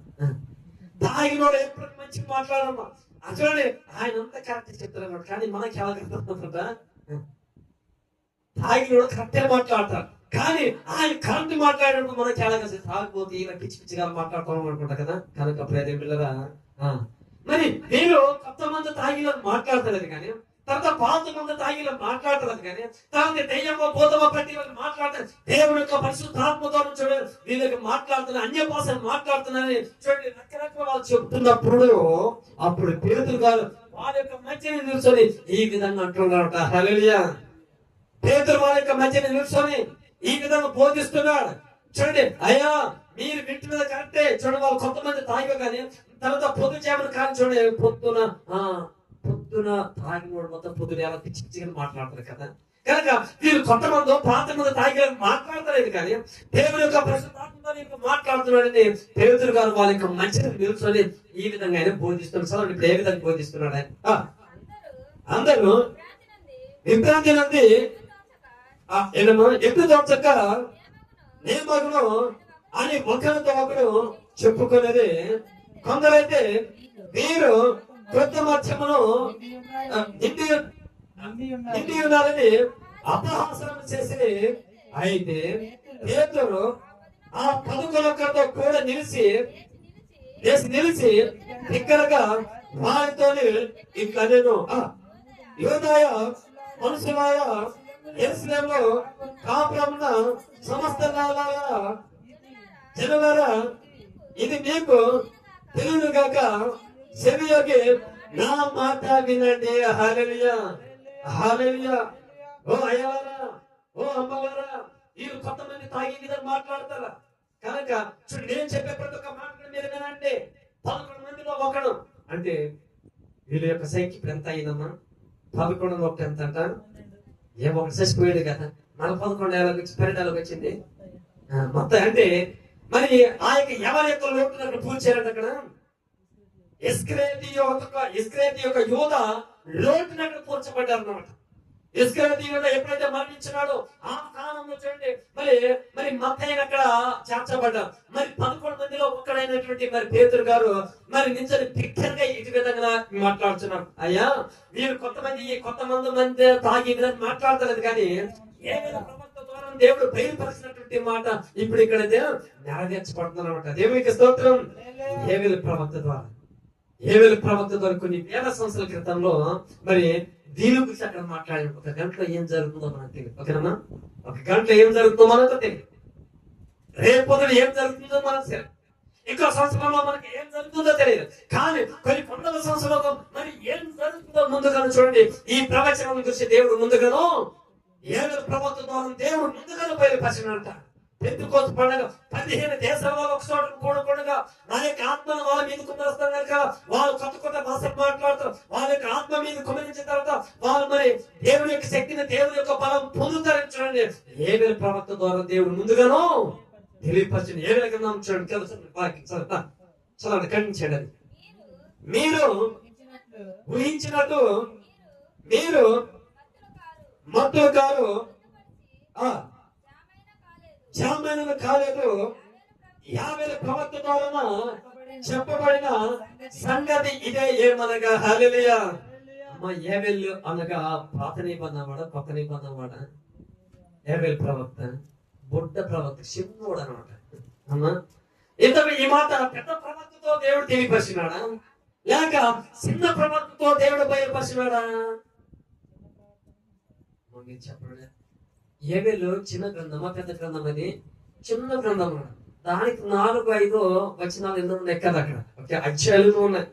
తాగినోడు ఎప్పుడు మంచిగా మాట్లాడమ్మా. చూడండి, ఆయన అంతా కరెక్ట్ చెప్తారు, కానీ మనకి ఎలా కలుగుతుందా? తాగినోడు కరెక్టే మాట్లాడతారు, కానీ ఆయన కరెక్ట్ మాట్లాడేటప్పుడు మనకి ఎలా కలిసి తాగిపోతే ఇలా పిచ్చి పిచ్చిగా మాట్లాడతాం అనుకుంటా కదా. కనుక ప్రేమ పిల్లరా, మరి నేను కొత్త మంది తాగిలో మాట్లాడతలేదు, కానీ తర్వాత పాత మంది తాగిలో మాట్లాడతలేదు, కానీ తర్వాత దెయ్యమో భూతమో పట్టి మాట్లాడతారు. దేవుని యొక్క పరిశుద్ధాత్మతో చూడండి, వీళ్ళకి మాట్లాడుతున్నా, అన్య భాషలు మాట్లాడుతున్నారని చూడండి రకరకాల వాళ్ళు చెప్తున్నప్పుడు అప్పుడు పేతురు గారు వాళ్ళ యొక్క మధ్యని నిల్చొని ఈ విధంగా అంటున్నారట. హల్లెలూయా. పేతురు వాళ్ళ యొక్క మధ్యని నిల్చొని ఈ విధంగా బోధిస్తున్నాడు. చూడండి, అయ్యా మీరు వింటు మీద కరెక్టే. చూడండి, వాళ్ళు కొంతమంది తాగో కానీ తర్వాత పొద్దు చేయమని కానీ చూడండి, పొద్దున తాగినోడు మొత్తం పొద్దున ఎలా పిచ్చి పిచ్చిగా మాట్లాడతారు కదా. కనుక వీళ్ళు కొంతమంది పాత మంది తాగి మాట్లాడతలేదు, కానీ దేవుని యొక్క పరిశుద్ధాత్మ మాట్లాడుతున్నాడని పేతురు గారు వాళ్ళ యొక్క మంచిని నిల్చొని ఈ విధంగా ఆయన బోధిస్తున్నాడు. సార్ ఇప్పుడు ఏ విధంగా బోధిస్తున్నాడు ఆయన? అందరూ విభ్రాంతి నుండి ఎప్పుడు తోచక నియమగును అని ఒకరితో ఒకరు చెప్పుకునేది. కొందరైతే వీరు కొత్త మత్స్యమును నిండి ఉన్నారని అపహాసనం చేసి, అయితే పేతురు ఆ 11 కూడా నిలిచి దగ్గరగా వారితో ఇట్లా నేను యోదాయ మనుషులాయ యెరూషలేములో కాపురమున్న సమస్త జనులారా ఇది మీకు తెలుగు గాక చెవియోగి నా మాట వినండి. హల్లెలూయా హల్లెలూయా. ఓ అయ్యవారా, ఓ అమ్మవారా, వీళ్ళు కొంతమంది తాగి విధంగా మాట్లాడతారా కనుక చూడు, నేను చెప్పే ప్రతి ఒక్క మాట మీరు వినండి. 11 మందిలో ఒకడు అంటే వీళ్ళ యొక్క సంఖ్య ఇప్పుడు ఎంత అయిందమ్మా? 11 ఒకటి ఎంత అంట? ఏమో ఒకటి చచ్చిపోయాడు కదా, మన 11 ఏళ్ళకి వచ్చి 12 ఏళ్ళకి వచ్చింది మొత్తం. అంటే మరి ఆ యొక్క ఎవరి యొక్క లోటును అక్కడ పూడ్చారంట. అక్కడ ఇస్కరియోతు యొక్క యూద లోటును అక్కడ పూడ్చబడ్డారు అన్నమాట. ఇస్కరియోతు యూద ఎప్పుడైతే మరణించినాడో ఆ కాలంలో చూడండి మరి మత్తయి అక్కడ చేర్చబడ్డారు. మరి 11 మందిలో ఒక్కడైనటువంటి మరి పేతురు గారు మరి నిజంగా బిగ్గరగా ఇటు విధంగా మాట్లాడుతున్నారు. అయ్యా వీరు కొంతమంది తాగి విధంగా మాట్లాడతలేదు, కానీ ఏ ప్రవక్త ద్వారా దేవుడు బయలుపరిచినటువంటి మాట ఇప్పుడు ఇక్కడ నెరవేర్చబడుతుంది అనమాట. దేవునికి స్తోత్రం. ఏవేలు ప్రవక్త ద్వారా కొన్ని వేల సంవత్సరాల క్రితంలో మరి దీని గురించి అక్కడ మాట్లాడి 1 గంటలో ఏం జరుగుతుందో మనకు తెలియదు. ఓకేనమ్మా, 1 గంటలో ఏం జరుగుతుందో మనకు తెలియదు. రేపు ఏం జరుగుతుందో మనకు తెలియదు. ఇంకో సంవత్సరంలో మనకి ఏం జరుగుతుందో తెలియదు. కానీ కొన్ని 100 సంవత్సరాలు మరి ఏం జరుగుతుందో ముందుగానే చూడండి. ఈ ప్రవచనం గురించి దేవుడు ముందుగాను ఏవేలు ప్రవక్త ద్వారా దేవుడు ముందుగానే బయలుపరిచినంట. పెంతెకోస్తు పండుగ 15 దేశాల వాళ్ళు ఒక చోట కూడకుండా నా యొక్క ఆత్మను వాళ్ళ మీద కుమరిస్తాను కనుక వాళ్ళు కొత్త భాషలు మాట్లాడతారు. వాళ్ళ యొక్క ఆత్మ మీద కుమరించిన తర్వాత వాళ్ళు మరి దేవుని యొక్క శక్తిని, దేవుని యొక్క బలం పొందుతారని చూడండి. ఏవేలు ప్రవక్త ద్వారా దేవుడు ముందుగాను తెలియపరిచిన ఏవేల గ్రంథం చూడండి. చదవండి, ఖండించండి. అది మీరు ఊహించినట్టు మీరు మత్తులు కారు జామైన కాలేదు. 50 ప్రవక్త ద్వారా చెప్పబడిన సంగతి ఇదే. ఏమనగా హల్లెలూయా. అమ్మ ఏవేలు అనగా పాత నిబంధన వాడ, కొత్త నిబంధన వాడ? ఏవేలు ప్రవక్త బుడ్డ ప్రవక్త, చిన్నోడు అనమాట. అమ్మా ఇంతకు ఈ మాట పెద్ద ప్రవక్తతో దేవుడు తెలియపరిచినాడా, లేక చిన్న ప్రవక్తతో దేవుడు బయలుపరిచినాడా? చెప్పండి. ఏవేలు చిన్న గ్రంథమా పెద్ద గ్రంథం? అని చిన్న గ్రంథం. దానికి 4-5 వచనాలు ఎన్నో ఉన్నాయి కదా అక్కడ. ఓకే, అధ్యాయాలు ఉన్నాయి,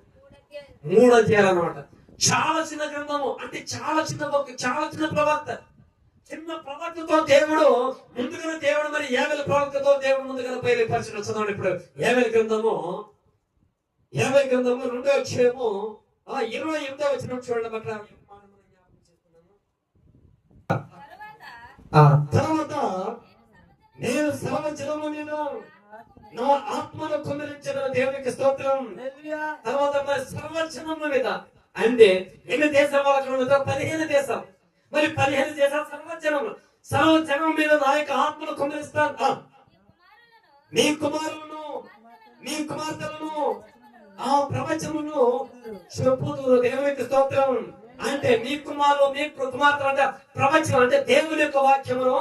3 అధ్యాయాలు అనమాట. చాలా చిన్న గ్రంథము. అంటే చాలా చిన్న ప్రవక్త. చిన్న ప్రవక్తతో దేవుడు ముందుగానే మరి ఏవేలు ప్రవక్తతో దేవుడు ముందుగానే బయలుపరిచిన. చదవండి ఇప్పుడు ఏవేలు గ్రంథము 2వ అధ్యాయము 28వ వచనం చూడండి. అక్కడ తర్వాత నేను సర్వజనము మీద నా ఆత్మను కుమరించిన. దేవునికి స్తోత్రం. తర్వాత మరి సర్వజనము మీద అంటే ఎన్ని దేశాలు వాళ్ళకి 15 దేశం. మరి 15 దేశాలు సర్వజనం మీద నా యొక్క ఆత్మను కుమరిస్తాను. మీ కుమారులను మీ కుమార్తెలను ఆ ప్రవచనమును చెప్పుదురు. దేవునికి స్తోత్రం. అంటే మీ కుమారులు మీ కుమార్తెలు అంటే ప్రవచనం అంటే దేవుని యొక్క వాక్యమును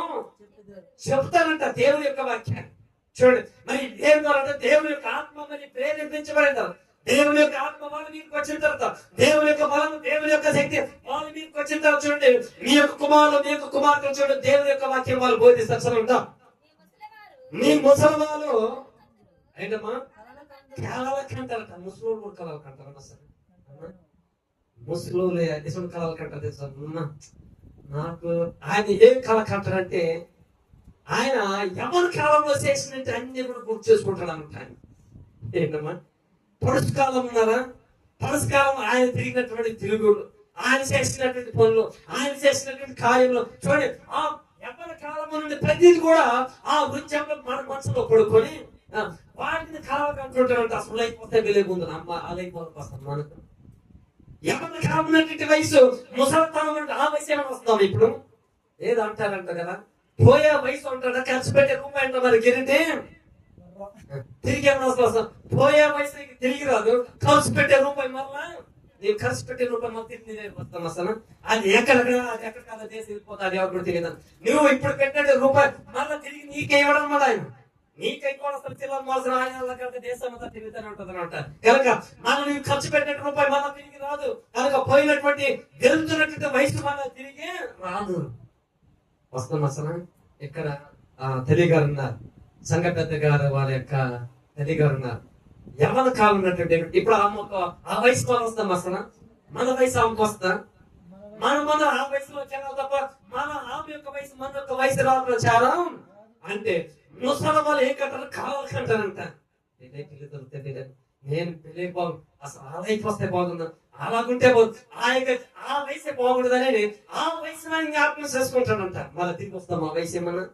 చెప్తారంట. దేవుని యొక్క వాక్యాన్ని చూడండి. మరి ఏంటంటే దేవుని యొక్క ఆత్మ మరి ప్రేరేపించబడతారు. దేవుని యొక్క ఆత్మ వాళ్ళ మీకు వచ్చిన తర్వాత, దేవుని యొక్క బలం, దేవుని యొక్క శక్తి వాళ్ళ మీకు వచ్చిన తర్వాత చూడండి, మీ యొక్క కుమారులు మీ యొక్క కుమార్తెలు చూడండి దేవుని యొక్క వాక్యం వాళ్ళు బోధిస్తారు. ఉంటా మీ ముసలి ఏంటమ్మా కళలకంటారట. ముసలి కూడా కళలకంటారు. సరే ముసలు ఎటువంటి కళలు కంటారు తెలుసా? నాకు ఆయన ఏం కళ కంటారంటే ఆయన ఎవరి కాలంలో చేసినట్టు అన్ని కూడా గుర్తు చేసుకుంటాడు అనమాట. ఆయన ఏంటమ్మా పరుస్కాలం ఉన్నారా? పరుస్కాలం ఆయన తిరిగినటువంటి తిరుగుడు, ఆయన చేసినటువంటి పనులు, ఆయన చేసినటువంటి కార్యంలో చూడండి. ఆ ఎవరి కాలం నుండి ప్రతిదీ కూడా ఆ వృత్యంలో మన మనసులో పడుకొని వాటిని కళలు కంటుంటారంట. అసలు అయిపోతే వెలుగుంది అమ్మ అలైపోతే వస్తాం మనకు. ఎవరి కాలం వయసు ముసలితనం అంటే ఆ వయసు ఏమైనా వస్తాం ఇప్పుడు? ఏదో అంటారంట కదా, పోయే వయసు అంటారా? ఖర్చు పెట్టే రూపాయి అంట. మరి గిరిటి తిరిగి ఏమైనా వస్తాం? పోయే వయసు తిరిగి రాదు, ఖర్చు పెట్టే రూపాయి మళ్ళా నేను ఖర్చు పెట్టే రూపాయలు మొత్తం తిరిగి నేను వస్తాను అసలు అది ఎక్కడెక్కడ అది ఎక్కడ కాదు దేశం వెళ్ళిపోతా అది ఎవరు కూడా తెలియదు. నువ్వు ఇప్పుడు పెట్టిన రూపాయి మళ్ళీ తిరిగి నీకే ఇవ్వడం మళ్ళీ ఆయన నీకై కూడా అసలు చిల్లర మోసం ఆయన దేశం అంతా తిరుగుతూనే ఉంటది అనమాట. కనుక మనం నువ్వు ఖర్చు పెట్టిన రూపాయి మళ్ళీ తిరిగి రాదు. కనుక పోయినటువంటి గెలుతున్నటువంటి వయసు మళ్ళీ తిరిగి రాదు. వస్తాం అసలు ఇక్కడ తల్లి గారు ఉన్నారు, సంఘ పెద్ద గారు వాళ్ళ యొక్క తల్లి గారు ఉన్నారు. యవ్వన కాలం ఉన్నటువంటి ఇప్పుడు ఆ వయసు మనం వస్తాం అసలు మన వయసు ఆమెకు వస్తా మన ఆ వయసులో చాలా తప్ప మన ఆమె యొక్క వయసు మన యొక్క వయసు రావడం చాలా అంటే ముసలి వాళ్ళు ఏం కంటారు కావాలి కంటారంట. పెళ్లి దొరుకుతుంది నేను పెళ్లి బాగు అసలు ఆ వయసు వస్తే బాగుందా అలాగుంటే ఆ వయసే బాగుండదని ఆ వయసు జ్ఞాపకం చేసుకుంటానంట. మళ్ళీ తిరిగి వస్తాం ఆ వయసు ఏమన్నా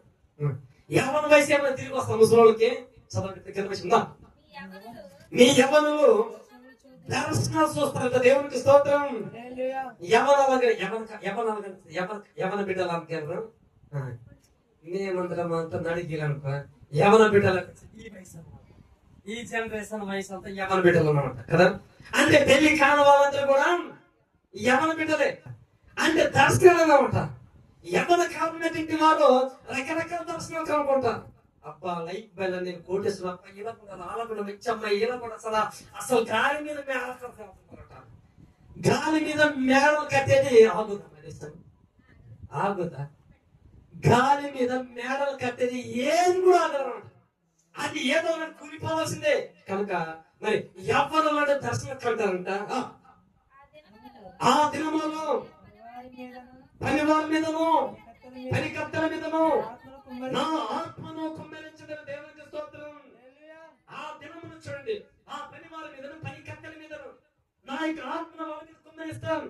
యవ్వన వయసు ఏమన్నా తిరిగి వస్తాం ముసలికి చదవండి కింద వచ్చిందా నీ యవ్వనులు దర్శనాలు చూస్తారంట. దేవునికి స్తోత్రం. యవన బిడ్డలు అంటారు నేమందరం అంతా నడిగిలనుకో యవన బిడ్డలు ఈ జనరేషన్ వయసు అంతా యవన బిడ్డలు అన్నమాట కదా. అంటే పెళ్లి కాని వాళ్ళందరూ కూడా యవన బిడ్డలే అంటే దర్శనాలు అన్నమాట. యవన కావాలంటే వారు రకరకాల దర్శనాలు కనుక్కుంటారు. అబ్బా లైఫ్ బయలు నేను కోటేశ్వర ఇలా కూడా అలా కూడా మెచ్చమ్మ ఇలా కూడా అసలు గాలి మీద గాలి మీద మేడలు కట్టేది ఆగుదా గాలి మీద మేడలు కట్టేది ఏం కూడా ఆగదు. అది ఏదో కూలిపోవాల్సిందే. కనుక మరి యవ్వనులు దర్శనం కంటారంట. ఆ దినములలో పని వారి మీదను పని కర్తల మీదను నా ఆత్మను కుమ్మరించదని దేవునికి స్తోత్రం. ఆ దినమును చూడండి ఆ పని వారి మీదను పని కర్తల మీదను నా యొక్క ఆత్మను వారి మీద కుమ్మరిస్తాను.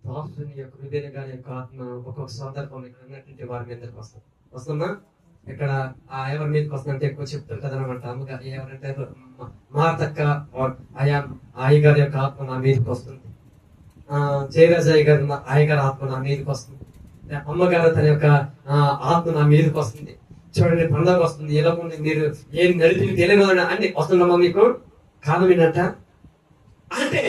దాసుని యొక్క హృదయ గారి యొక్క ఆత్మ ఒక్కొక్క సందర్భం ఇక్కడ ఉన్నటువంటి వారి మీదకి వస్తుందా ఇక్కడ ఎవరి మీదకి వస్తుందంటే ఎక్కువ చెప్తారు కదా అనమాట. అమ్మగా ఎవరంటే మా తక్క అయ్యగారి యొక్క ఆత్మ నా మీదకి వస్తుంది, జయరాజయ్య గారు అయ్యగారి ఆత్మ నా మీదకి వస్తుంది, అమ్మగారు తన యొక్క ఆత్మ నా మీదకి వస్తుంది. చూడండి పండుగ వస్తుంది ఎలా ఉంది మీరు ఏం నడిపి తెలియదు అన్ని వస్తుందమ్మా మీకు కాలం ఏంటంట. అంటే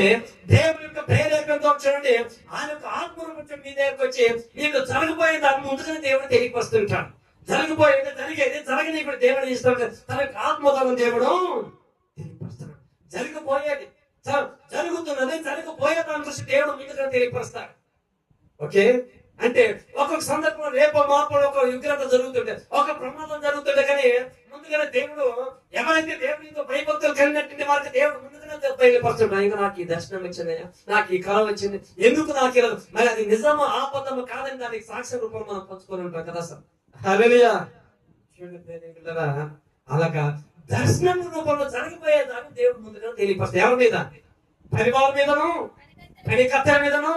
దేవుని యొక్క ప్రేరేపణతో చూడండి ఆయన యొక్క ఆత్మరూపం మీ దగ్గరకు వచ్చి మీకు జరగబోయే దాని ముందుగానే దేవుడు తెలియపరుస్తుంటాడు. జరగబోయేది జరిగేది జరగని ఇప్పుడు దేవుడు ఇస్తాడు. తన యొక్క ఆత్మోదం దేవుడు తెలియపరుస్తాడు. జరగబోయేది జరుగుతున్నది జరగబోయే దాని గురించి దేవుడు ముందుగా తెలియపరుస్తాడు. ఓకే అంటే ఒక్కొక్క సందర్భంలో రేపు మార్పు ఒక ఉగ్రత జరుగుతుంటే ఒక ప్రమాదం జరుగుతుంటే కానీ ముందుగానే దేవుడు ఎవరైతే దేవుడితో భయభక్తులు కలిగినట్టు వారికి దేవుడు ముందుగానే బయలుపరుస్తున్నాడు. ఇంకా నాకు ఈ దర్శనం వచ్చింది, నాకు ఈ కళ వచ్చింది, ఎందుకు నాకు ఇలా మరి అది నిజమో ఆపదము కాదని దానికి సాక్ష్య రూపంలో మనం పంచుకొని ఉంటాం కదా సార్. హల్లెలూయా. అలాగా దర్శనం రూపంలో జరిగిపోయేదాన్ని దేవుడు ముందుగా తెలియపరుస్తాడు. ఎవరి మీద? పరివారం మీదను పని కర్తల మీదను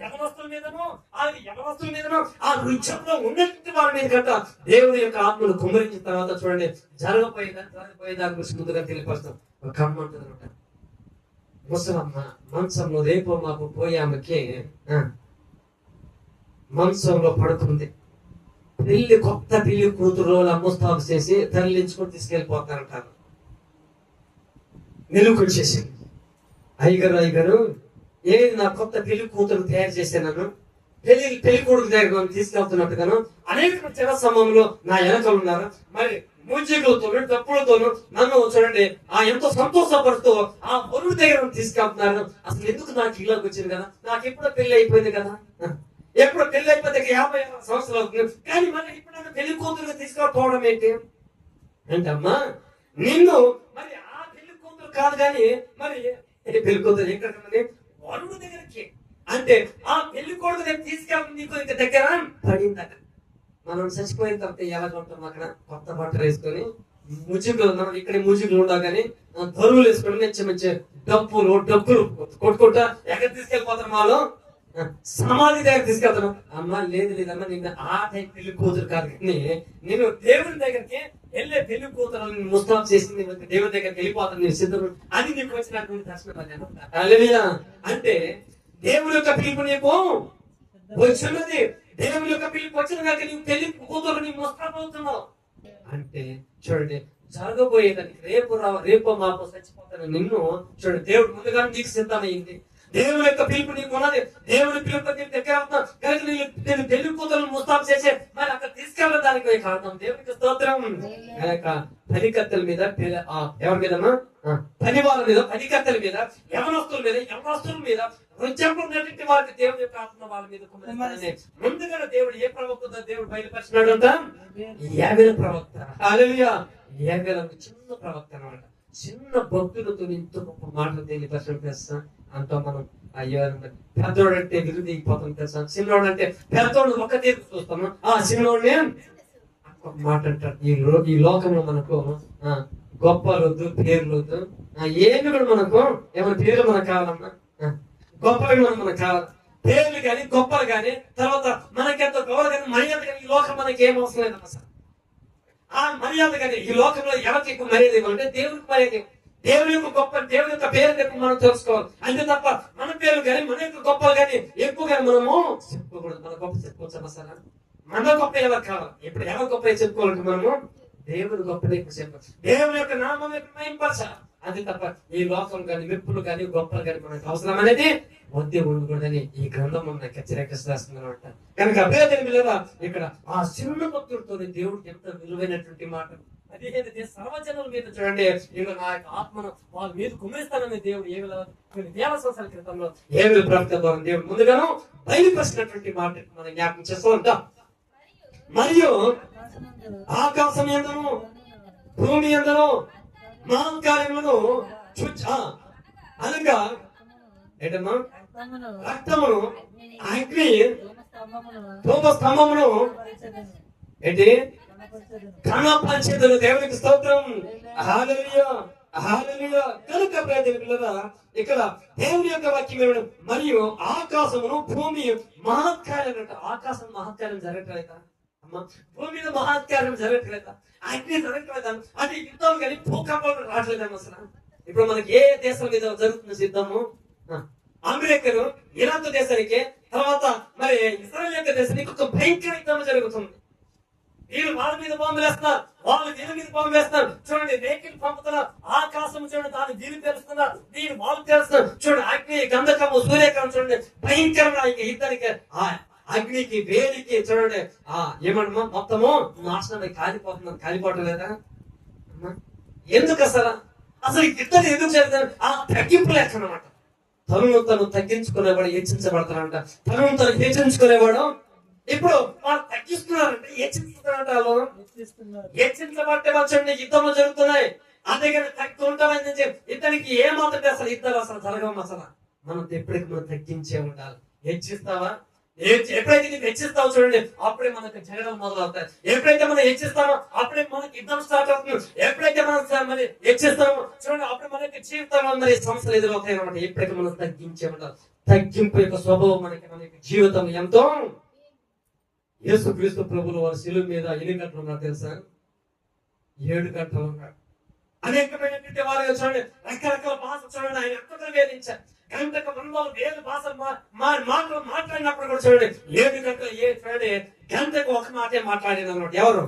యవనస్తుల మీదను యవనస్తుల మీదను ఆ వృక్షంలో ఉన్నటువంటి వారి మీద కట్ట దేవుడి యొక్క ఆత్మను కుమ్మరించిన తర్వాత చూడండి జరగపోయే దాని గురించి ముందుగా తెలియపరుస్తాం. ఒక అమ్మ ఉంటుందన్నమాట, ముసలమ్మ మంచంలో రేపు మాకు పోయే ఆమెకి మంచంలో పడుకుంది. కొత్త పెళ్లి కూతురు ముస్తాబు చేసి తరలించుకొని తీసుకెళ్ళిపోతారంటారు. నిలుకొచ్చేసింది. అయ్యగారు ఏది నా కొత్త పెళ్లి కూతురు తయారు చేశాను, పెళ్లి కొడుకు దగ్గర తీసుకెళ్తున్నట్టుగాను అనేక చిన్న సమయంలో నా వెనకలు ఉన్నారు. మరి మూజికలతోను తప్పులతోను నన్ను చూడండి ఎంతో సంతోషపడుతూ ఆ వరుడు దగ్గర తీసుకెళ్తున్నారు. అసలు ఎందుకు నాకు ఇళ్ళకి వచ్చింది కదా, నాకు ఎప్పుడో పెళ్లి అయిపోయింది కదా, ఎప్పుడు పెళ్లి అయిపోతే 50 సంవత్సరాలు అవుతుంది కానీ మరి ఇప్పుడు పెళ్లి కూతురుగా తీసుకెళ్ళిపోవడం ఏంటి అంటే అమ్మా నిన్ను మరి ఆ పెళ్లి కూతురు కాదు కానీ మరి పెళ్లి కూతురు ఎక్కడ వరుడు దగ్గరికి అంటే ఆ పెళ్లి కొడుకు దగ్గర తీసుకెళ్ళి నీకు ఇంక దగ్గర పడిందట. మనం చచ్చిపోయిన తర్వాత ఎలా ఉంటాం అక్కడ కొత్త బట్టలు వేసుకొని ముజుగులు మనం ఇక్కడ ముజుగులు ఉండవు కానీ దొరువులు వేసుకొని మంచి డబ్బులు కొట్టుకుంటా ఎక్కడ తీసుకెళ్ళిపోతారు మాలో సమాధి దగ్గర తీసుకెళ్తాను. అమ్మ లేదమ్మా నిన్న ఆ టైం పెళ్లి కూతురు కాదు కానీ నేను దేవుని దగ్గరికి వెళ్ళే పెళ్లి కూతురు ముస్తాబు చేసి దేవుని దగ్గరికి వెళ్ళిపోతాను నేను సిద్ధం. అది నీకు వచ్చినటువంటి దర్శనం. అంటే దేవుని యొక్క పిలుపు నీకు వచ్చినది, దేవుని యొక్క పిలుపు వచ్చిన కనుక నీవు పెళ్లి కూతురు నీ ముస్తాబు అవుతున్నావు. అంటే చూడండి జరగబోయేదానికి రేపు మాపో చచ్చిపోతాను నిన్ను చూడండి, దేవుడు ముందుగానే నీకు సిద్ధమైంది. దేవుని యొక్క పిలుపు నీకు ఉన్నది. దేవుని పిలుపు నీకు దగ్గర అవుతున్నావు కనుక నేను పెళ్లి కూతురు ముస్తాబు చేసే మరి అక్కడ తీసుకెళ్ళడానికి కారణం దేవునికి స్తోత్రం. పనికత్తెల మీద ఎవరి మీద పని వాళ్ళ మీద, పనికత్తెల మీద, యవనస్తుల మీద, యవనస్తుల మీద, వృద్ధాప్యున్నటువంటి వారికి దేవుని యొక్క ఆత్మ వాళ్ళ మీద ముందుగా దేవుడు ఏ ప్రవక్త దేవుడు బయలుపరిచినాడు అంట, యాబేలు ప్రవక్త. హల్లెలూయా. యాబేలు చిన్న ప్రవక్త అన్నమాట. చిన్న భక్తులతో ఇంత గొప్ప మాటలు తెలియపరచడం తెలుసా. అంతా మనం అయ్యో పెద్దోడు అంటే విరుది అయిపోతాం తెలుసా. చిన్నోడు అంటే పెద్దోడు ఒక తీర్పు చూస్తాము, ఆ చిన్నోడిని మాట అంటారు. ఈ లోకంలో మనకు గొప్పలు వద్దు, పేర్లు వద్దు, ఏమి కూడా మనకు ఏమైనా పేర్లు మనకు కావాలన్నా, గొప్పలు మనకు కావాలి. పేర్లు కానీ గొప్పలు కానీ తర్వాత మనకెంత గౌరవ కానీ మర్యాద కానీ ఈ లోకం మనకి ఏం అవసరం లేదమ్మా సార్. ఆ మర్యాద కానీ ఈ లోకంలో ఎవరికి ఎక్కువ మర్యాద ఇవ్వాలంటే దేవునికి మర్యాద. దేవుని యొక్క గొప్ప, దేవుని యొక్క పేరు ఎక్కువ మనం తెలుసుకోవాలి. అంతే తప్ప మన పేరు కానీ మన యొక్క గొప్పలు కానీ ఎక్కువ కానీ మనము చెప్పుకోకూడదు. మన గొప్ప చెప్పుకోవచ్చా సార్? మన గొప్ప ఎవరు కావాలి? ఇప్పుడు ఎవరు గొప్ప చెప్పుకోవాలంటే మనము దేవుని గొప్ప ఎక్కువ చెప్పాలి. దేవుని యొక్క నామం యొక్క మహింపరచాలి. అంతే తప్ప ఈ లోకం కానీ విప్పులు కానీ గొప్పలు కానీ మనకు అవసరం అనేది వద్దే ఉండకూడదని ఈ గ్రంథం మనకు హెచ్చరికరిస్తుందన్నమాట. కనుక అభ్యర్థి మీద ఇక్కడ ఆ చిన్న భక్తులతో దేవుడు ఎంత విలువైనటువంటి మాట. అదే సర్వజనుల మీద చూడండి, ఇక్కడ నా యొక్క ఆత్మను వాళ్ళ మీద కుమ్మరిస్తానని దేవుడు కొన్ని వేల సంవత్సరాల క్రితంలో ఏమి ప్రవక్త ద్వారా దేవుడు ముందుగాను బయలుపరిచినటువంటి మాట మనం జ్ఞాపకం చేస్తూ ఉంటాం. మరియు ఆకాశం ఎందును భూమి ఎందును మహత్కార్యములను అనగా ఏంటమ్మా రక్తమును అగ్ని ధూమ స్తంభమును ఏంటి కనపరిచేదను. దేవునికి స్తోత్రం. హల్లెలూయా, హల్లెలూయా. కనుక ప్రియమైన ఇక్కడ దేవుని యొక్క వాక్యం మరియు ఆకాశమును భూమి మహత్కార్యం. ఆకాశం మహత్కార్యం జరగట్లేదా అమ్మా? భూమి మీద మహత్కార్యం జరగట్లేదా? అగ్ని జరగట్లేదా? అది యుద్ధం కానీ భూకంపాలు రావట్లేదమ్మా అసలు. ఇప్పుడు మనకి ఏ దేశం మీద జరుగుతుంది యుద్ధము? అమెరికాను ఇరాన్ దేశానికి, తర్వాత మరి ఇస్రాయల్ యొక్క దేశానికి ఒక భయంకర యుద్ధం జరుగుతుంది. వీళ్ళు వాళ్ళ మీద బాంబులు వేస్తున్నారు, వాళ్ళు దీని మీద బాంబు వేస్తున్నారు. చూడండి, వెహికల్ పంపుతున్నారు. ఆకాశం చూడండి, దాన్ని దీన్ని తెలుస్తున్నారు, దీన్ని వాళ్ళు తెలుస్తున్నారు. చూడండి, అగ్ని గంధకము సూర్యకాంతం చూడండి భయంకరమైన యుద్ధానికి అగ్నికి వేడికి చూడండి ఏమన్నా మొత్తము నాశనం కాలిపోతున్నాం. కాలిపోవటం లేదా? ఎందుకు అసలు యుద్ధం ఎందుకు జరుగుతుంది? ఆ తగ్గింపు లెక్క అన్నమాట. తను తగ్గించుకునేవాడు హెచ్చించబడతాడంట. తను హెచ్చించుకునేవాడు ఇప్పుడు వాళ్ళు తగ్గిస్తున్నారంటే హెచ్చించుతున్నారంట. వాళ్ళు హెచ్చించబట్టే వాళ్ళు యుద్ధంలో జరుగుతున్నాయి. అందుకని తగ్గి ఉంటామని ఇతనికి ఏమాత్రం అసలు యుద్ధాలు అసలు జరగవు. అసలు మనం ఎప్పటికి మనం తగ్గించే ఉండాలి. హెచ్చిస్తావా? ఎప్పుడైతే నీకు హెచ్చిస్తావు చూడండి, అప్పుడే మనకు జరగడం మొదలవుతాయి. ఎప్పుడైతే మనం హెచ్చిస్తామో అప్పుడే మనకి యుద్ధం స్టార్ట్ అవుతుంది. ఎప్పుడైతే మనం మరి హెచ్చిస్తామో చూడండి, అప్పుడే మనకి జీవితంలో మరి సమస్యలు ఎదురవుతాయి అన్నమాట. ఎప్పుడైతే మనం తగ్గించే ఉండాలి. తగ్గింపు యొక్క స్వభావం మనకి జీవితం ఎంతో. యేసుక్రీస్తు ప్రభువులు వారి శిలువ మీద ఎన్ని గంటలు ఉన్నారు తెలుసా? 7 గంటలు ఉన్నారు. అనేకమైనటువంటి వారు చూడండి, రకరకాల భాష చూడండి, ఆయన ఎంతో వేధించారు. గంటకు 100,000 భాషలు మాటలు మాట్లాడినప్పుడు కూడా చూడండి 7 గంటలు చూడండి గంటకు ఒక మాటే మాట్లాడేది అన్నమాట. ఎవరు?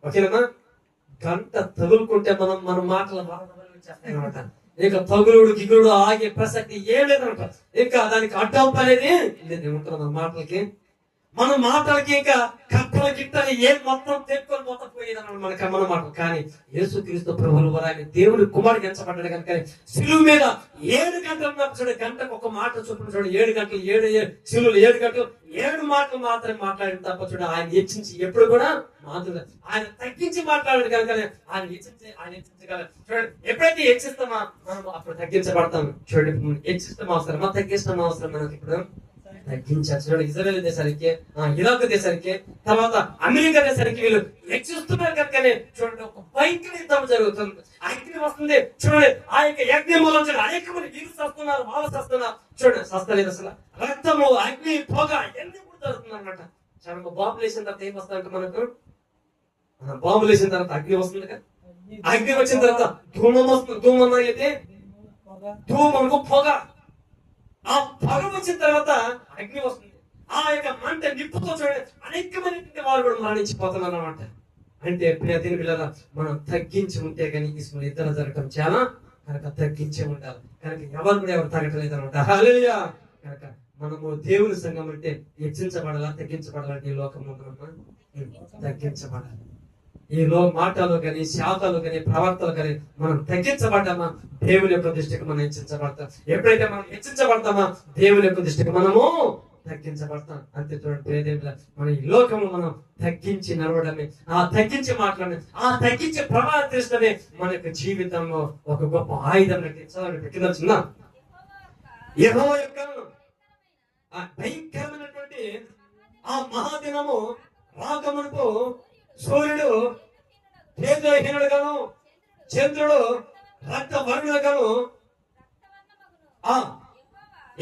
ఓకేనా? గంట తగులుకుంటే మన మాటలు అనమాట. ఇంకా తగులుడు గిగుడు ఆగే ప్రసక్తి ఏం లేదనమాట. ఇంకా దానికి అడ్డం అనేది ఉంటుంది మన మాటలకి. మన మాటలకి ఇంకా కప్పలు గిట్టని ఏం మొత్తం తెప్పుకొని మొత్తం పోయేది అన్నమాట మన మాటలు. కానీ యేసుక్రీస్తు ప్రభువులు వారు ఆయన దేవుడి కుమారుడు ఎంచబడ్డాడు కనుక శిలువ మీద 7 గంటలు చూడండి, గంటకు ఒక మాట చొప్పున చూడండి 7 గంటలు 7 గంటలు 7 మాటలు మాత్రమే మాట్లాడిన తప్ప చూడండి ఆయన హెచ్చించి ఎప్పుడు కూడా మాట్లాడదు. ఆయన తగ్గించి మాట్లాడాడు కనుక ఆయన హెచ్చించగల. చూడండి, ఎప్పుడైతే హెచ్చిస్తామా మనం అప్పుడు తగ్గించబడతాం. చూడండి, హెచ్చిస్తాం అవసరమా తగ్గించడం అవసరం మనకి? ఇప్పుడు తగ్గించారు. చూడండి, ఇజ్రాయెల్ దేశానికి, ఇరాక్ దేశానికి, తర్వాత అమెరికా దేశానికి వీళ్ళు హెచ్చిస్తున్నారు కనుకనే చూడండి ఒక భయంకర యుద్ధం జరుగుతుంది. అగ్ని వస్తుంది చూడండి, ఆ యొక్క యజ్ఞ మూలం చూడండి అనేక మంది వీళ్ళు వస్తున్నారు, వాళ్ళు వస్తున్నారు. చూడండి సస్తలేదు అసలు. రక్తము, అగ్ని, పొగ ఎన్ని కూడా జరుగుతుంది అనమాట. చాలా బాంబులు వేసిన తర్వాత ఏం వస్తుందంటే మనకు బాంబులు వేసిన తర్వాత అగ్ని వస్తుంది కదా. అగ్ని వచ్చిన తర్వాత ధూమం వస్తుంది. ధూమం అయితే ధూమకు పొగ. ఆ పొగ వచ్చిన తర్వాత అగ్ని వస్తుంది. ఆ యొక్క మంట నిప్పుతో చూడండి అనేకమైనటువంటి వాళ్ళు కూడా మరణించిపోతున్నారు అన్నమాట. అంటే ప్రియతిని పిల్లల మనం తగ్గించి ఉంటే కానీ మన ఇద్దరు జరగటం చాలా కనుక తగ్గించే ఉండాలి. కనుక ఎవరు కూడా ఎవరు తగ్గట్లేదు అనమాట. హల్లెలూయా. కనుక మనము దేవుని సంఘం అంటే హెచ్చించబడాలా తగ్గించబడాలంటే ఈ లోకంలో తగ్గించబడాలి. ఈ మాటలు కానీ శాఖలు కానీ ప్రవర్తలు కానీ మనం తగ్గించబడ్డామా దేవుని యొక్క దృష్టికి మనం హెచ్చించబడతాం. ఎప్పుడైతే మనం హెచ్చించబడతామా దేవుని యొక్క దృష్టికి మనము తగ్గించబడతాం. అంతే చూడండి, మన ఈ లోకంలో మనం తగ్గించి నడవడమే, ఆ తగ్గించి మాట్లాడమే, ఆ తగ్గించి ప్రవర్తించడమే మన యొక్క జీవితంలో ఒక గొప్ప ఆయుధం. కింద చిన్న యెహోవా యొక్క భయంకరమైనటువంటి ఆ మహాదినము రాకమునుపు సూర్యుడు తేజోహీనుడుగాను చంద్రుడు రక్త వర్ణుడుగాను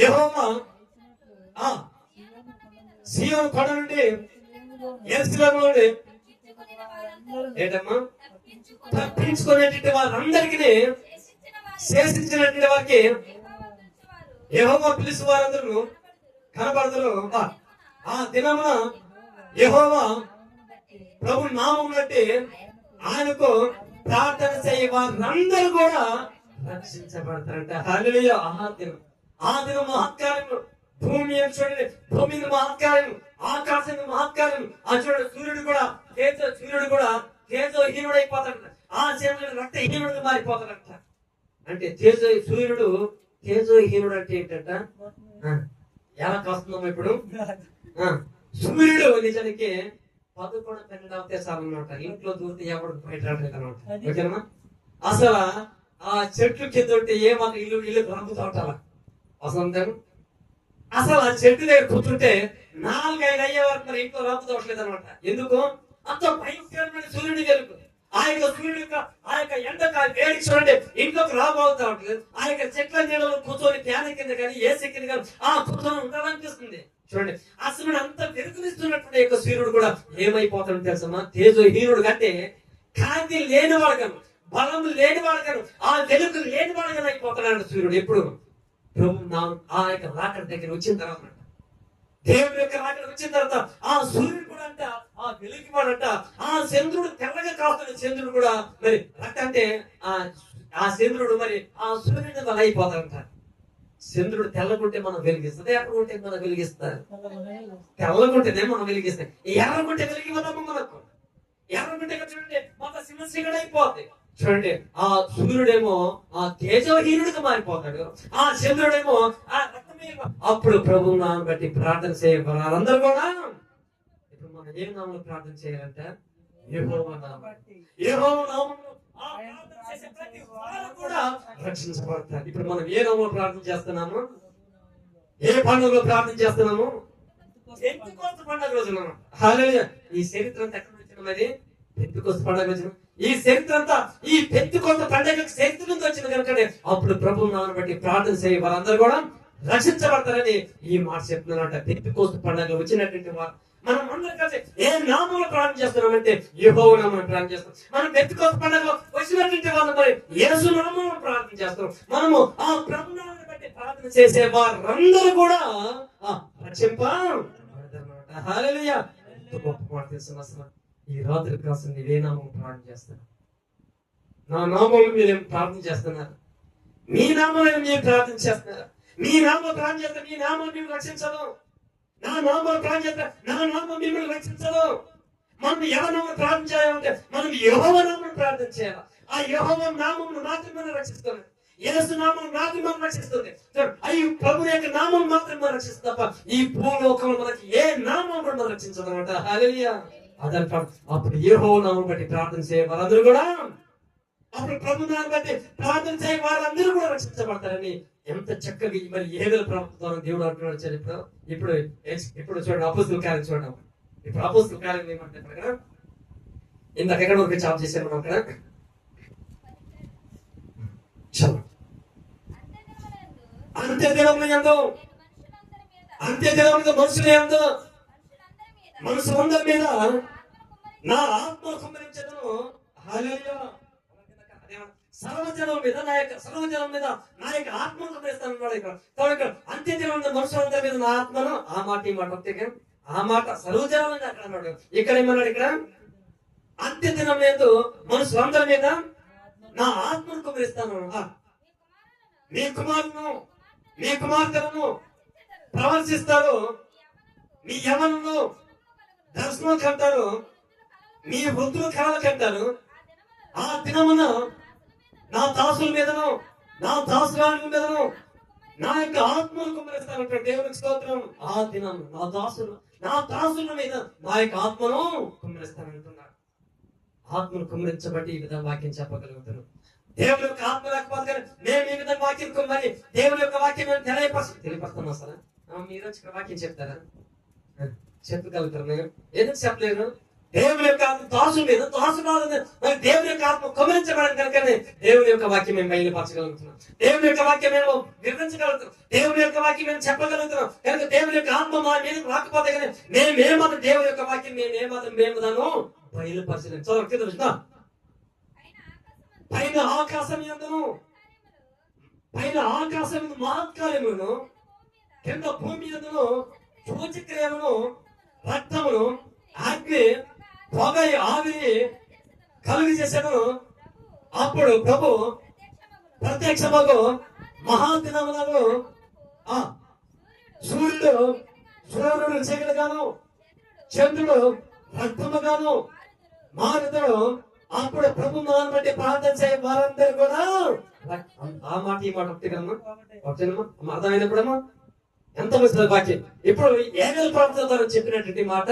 యెహోవా సీయోను కొండ నుండి యెరూషలేము నుండి ఏంటమ్మా తప్పించుకునేటువంటి వారందరికీ శేషించినటువంటి వారికి యెహోవా పిలిచి వారందరూ కనబడతారు. ఆ దినమున యెహోవా ప్రభు నామం బట్టి ఆయనకు ప్రార్థన చేయ వారందరూ కూడా రక్షించబడతారంట. హల్లెలూయా. ఆ దినం మహత్కార్యం. భూమి చూడండి, భూమి మహత్కార్యం, ఆకాశం మహత్కార్యం. ఆ చూడండి, సూర్యుడు కూడా తేజోహీనుడైపోతాడంట. ఆ చంద్రుడు రక్తహీనుడిగా మారిపోతాడంట. అంటే సూర్యుడు తేజోహీనుడు అంటే ఏంటంట? ఎలా కాస్తుందమ్మా ఇప్పుడు? సూర్యుడు నిజానికి 11-12 సార్లు అనమాట. ఇంట్లో దూరితే ఎవరు బయట అనమాట. ఓకేనమ్మా? అసలు ఆ చెట్లు కింద ఉంటే ఏమాత్రం ఇల్లు రంగుతూ ఉంటారా అసలు? అసలు ఆ చెట్టు దగ్గర కూర్చుంటే 4-5 అయ్యే వరకు మరి ఇంట్లో రంగుతూ అవట్లేదు అనమాట. ఎందుకు? అంత భయంకరమైన సూర్యుడి వెలుగు. ఆ యొక్క సూర్యుడు ఆ యొక్క ఎండకాల వేడికి చూడండి ఇంట్లోకి రాబోతా ఉంటుంది. ఆ యొక్క చెట్ల నీళ్ళలో కూర్చొని ఫ్యాన్ కింద కానీ ఏసీ కింద కానీ కూర్చొని ఉండాలనిపిస్తుంది. చూడండి, అసలు అంత వెలుగునిస్తున్నటువంటి యొక్క సూర్యుడు కూడా ఏమైపోతాడు తెలుసమ్మా? తేజోహీనుడు కంటే కాంతి లేనివాడు గాను, బలం లేనివాడు గాను, ఆ వెలుగు లేనివాడు గాను అయిపోతున్నాడు సూర్యుడు. ఎప్పుడు? ప్రభు ఆ యొక్క రాకడ దగ్గర వచ్చిన తర్వాత, దేవుడి యొక్క రాకడ వచ్చిన తర్వాత ఆ సూర్యుడు కూడా అంట ఆ వెలుగువాడంట. ఆ చంద్రుడు తెల్లగా కాస్తున్న చంద్రుడు కూడా మరి అంటే ఆ చంద్రుడు మరి ఆ సూర్యుడి వల్ల అయిపోతాడంట. చంద్రుడు తెల్లకుంటే మనం వెలిగిస్తుంది, ఎర్రకుంటే మనం వెలిగిస్తారు. తెల్లకుంటేనే మనం వెలిగిస్తాం, ఎర్రకుంటే వెలిగిపోతాము. మనకు ఎర్రకుంటే చూడండి మొత్తం సింహశ్రీగడ అయిపోద్ది. చూడండి, ఆ సూర్యుడేమో ఆ తేజోహీనుడిగా మారిపోతాడు, ఆ చంద్రుడేమో ఆ రక్తమే. అప్పుడు ప్రభు నామం బట్టి ప్రార్థన చేయబడాలందరూ కూడా. ఇప్పుడు మనం ఏ నామంలో ప్రార్థన చేయాలంట? యెహోవా నామం. యెహోవా నామంలో ప్రతి వారు కూడా రక్షించబడతారు. ఇప్పుడు మనం ఏ నామంలో ప్రార్థన చేస్తున్నాము? ఏ పండుగలో ప్రార్థన చేస్తున్నాము? పెంతెకోస్తు పండుగ రోజున. హల్లెలూయా. ఈ చరిత్ర అంతా ఎక్కడ వచ్చిన మరి? పెంతెకోస్తు పండుగ రోజున. ఈ చరిత్ర అంతా ఈ పెంతెకోస్తు పండుగ చరిత్ర నుంచి వచ్చింది కనుకనే అప్పుడు ప్రభు నామం బట్టి ప్రార్థన చేయ వారందరూ కూడా రక్షించబడతారని ఈ మాట చెప్తున్నారంట. పెంతెకోస్తు పండుగ వచ్చినటువంటి వారు మనం అందరం కలిసి ఏ నామంలో ప్రార్థన చేస్తున్నామంటే యెహోవా నామంలో ప్రార్థన చేస్తాం. మనం పెంతెకోస్తు పండుగ వచ్చినటువంటి వాళ్ళు మరి యేసు నామంలో ప్రార్థన చేస్తాం. మనము ఆ ప్రభు నామాన్ని బట్టి ప్రార్థన చేసే వారందరూ కూడా రక్షింపబడతారన్నమాట. హల్లెలూయా. ఎంత గొప్ప మాట తెలుసు అసలు. ఈ రాత్రి కాస్త నీవే నామం ప్రార్థన చేస్తాను? నా నామంలో మీరేం ప్రార్థన చేస్తున్నారు? మీ నామంలో మీరు ప్రార్థన చేస్తున్నారా? మీ నామం ప్రార్థన చేస్తే మీ నామం మేము రక్షించదు. నా నామం ప్రార్థన చేస్తే నా నామం మిమ్మల్ని రక్షించదు. మనం ఎవరి నామం ప్రార్థన చేయాలంటే మనం యెహోవా నామం ప్రార్థన చేయాలి. ఆ యెహోవా నామం మాత్రమే రక్షిస్తుంది. యేసు నామం మాత్రమే రక్షిస్తుంది. అయ్యి ప్రభు యొక్క నామం మాత్రమే రక్షిస్తుంది తప్ప ఈ భూలోకంలో మనకి ఏ నామం కూడా మనం రక్షించదు అనమాట. హల్లెలూయా. అప్పుడు యెహోవా నామం బట్టి ప్రార్థన చేయ వారందరూ కూడా, అప్పుడు ప్రభు నామం బట్టి ప్రార్థన చేయ వారందరూ కూడా రక్షించబడతారని ఎంత చక్కగా మరి ఏదైనా ప్రభుత్వం దేవుడు అంటున్నాడు. చరిత్ర ఇప్పుడు చూడండి, అపోస్తుల కార్యం చూడడం. ఇప్పుడు అపోస్తుల కార్యం ఏమంటారు అక్కడ? ఇందాక ఎక్కడ వరకు చాప్ చేశారు మనం అక్కడ? అంత్యదినములందు మనుషుల యందు మనుషులందరి మీద నా ఆత్మ కుమ్మరించెదను. హల్లెలూయా. సర్వజనం మీద నా యొక్క ఆత్మ కుమ్మరిస్తాను. ఇక్కడ అంత్యదినములందు మనుషులందరి మీద నా ఆత్మను, ఆ మాట ఈ మాట ఆ మాట సర్వజనం అక్కడ అన్నాడు. ఇక్కడ ఏమన్నాడు? ఇక్కడ అంత్య దినం లేదు మనుషులందరి మీద నా ఆత్మను కుమరిస్తాను. మీ కుమారులను మీ కుమార్తెలను ప్రవర్తిస్తారు, మీ యవనులు దర్శనం కంటారు, మీ వృద్ధులు కళలు కంటారు. ఆ దినమున నా దాసుల మీదను నా దాసురాల మీదను నా యొక్క ఆత్మను కుమ్మరిస్తానంటాడు. దేవునికి స్తోత్రం. ఆ దినం నా దాసుల మీద నా యొక్క ఆత్మను కుమ్మరిస్తానంటున్నాడు. ఆత్మను కుమ్మరించబట్టి ఈ విధంగా వాక్యం చెప్పగలుగుతాను. దేవుని యొక్క ఆత్మ లేకపోతే కానీ మేము ఈ విధంగా వాక్యం కుమ్మరి దేవుని యొక్క వాక్యం మేము తెలియపరుస్తాం. అసలు మీరు వచ్చి వాక్యం చెప్తారా? చెప్పగలుగుతారు. నేను ఎందుకు చెప్పలేను? దేవుని యొక్క ఆత్మ దాసు మీద దేవుని యొక్క ఆత్మ కుమరించబడని కనుకనే దేవుని యొక్క వాక్యం మేము బయలుపరచగలుగుతున్నాం. దేవుని యొక్క వాక్యం మేము వివరించగలుగుతున్నాం. దేవుని యొక్క వాక్యం మేము చెప్పగలుగుతున్నాం. కనుక దేవుని యొక్క ఆత్మ మా మీద రాకపోతే కానీ మేమేమాత్రం దేవుని యొక్క వాక్యం మేము దాన్ని బయలుపరచలేము. చదువు పైన ఆకాశం ఎందును మహత్కార్యములను కింద భూమి ఎందును సూచక్రియలను రక్తమును అగ్ని పొగ ఆవిరి కలుగు చేశాను. అప్పుడు ప్రభు ప్రత్యక్షమగు మహాదినములలో సూర్యుడు చీకటిగాను చంద్రుడు రక్తముగాను మారుతాడు. అప్పుడు ప్రభు నాన్న బట్టి ప్రార్థన చేయ వారందరూ కూడా ఆ మాట ఈ మాట ఒకటి కదమ్మా, ఒకటేనమ్మా అర్థమైనప్పుడమ్మా ఎంత మంచి వాక్యం. ఇప్పుడు ఏగల ప్రార్థన చెప్పినటువంటి మాట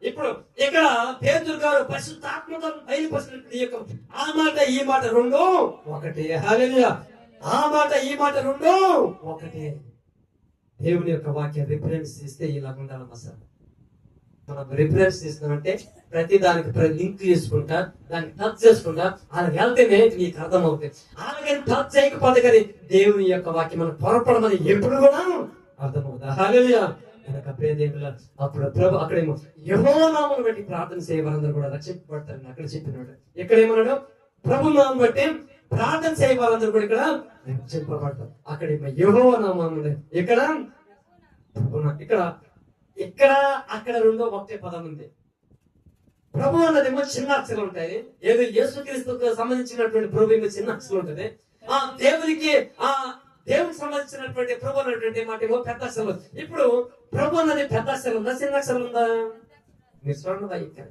ఇప్పుడు ఇక్కడ పేతురు గారు పరిశుద్ధాత్మతో బయలుపరిచినటువంటి ఆ మాట ఈ మాట రెండు ఒకటే. హల్లెలూయా. ఆ మాట ఈ మాట రెండు ఒకటే. దేవుని యొక్క వాక్యం రిఫరెన్స్ ఇస్తే ఇలా ఉండాలమ్మా సార్. మనం రిఫరెన్స్ ఇస్తున్నామంటే ప్రతి దానికి లింక్ చేసుకుంటా దాన్ని టచ్ చేసుకుంటా అలా వెళ్తేనే నీకు అర్థం అవుతుంది. అలాగే టచ్ చేయకపోతే కానీ దేవుని యొక్క వాక్యం మనం పొరపడమని ఎప్పుడు కూడా అర్థమవుతుంది. హల్లెలూయా. అప్పుడు ప్రభు అక్కడేమో యెహోవా నామమును బట్టి ప్రార్థన చేయవారందరూ కూడా రక్షింపబడతారని అక్కడ చెప్పినాడు. ఇక్కడ ఏమన్నాడు? ప్రభు నామం బట్టి ప్రార్థన చేయవారందరూ కూడా ఇక్కడ రక్షింపబడతారు. అక్కడేమో యెహోవా నామమును ఇక్కడ ఇక్కడ అక్కడ రెండో ఒకటే పదం ఉంది. ప్రభు అన్నదేమో చిన్న అక్షరాలు ఉంటాయి. ఏదో యేసుక్రీస్తుకు సంబంధించినటువంటి ప్రభు ఏమో చిన్న అక్షరాలు ఉంటుంది. దేవునికి సంబంధించినటువంటి ప్రభు అన్నటువంటి మాట ఏమో పెద్ద అక్షరం. ఇప్పుడు ప్రభు అన్నది పెద్ద అక్షరం ఉందా చిన్న అక్షరం ఉందా? మీరు చూడండి. ఇక్కడ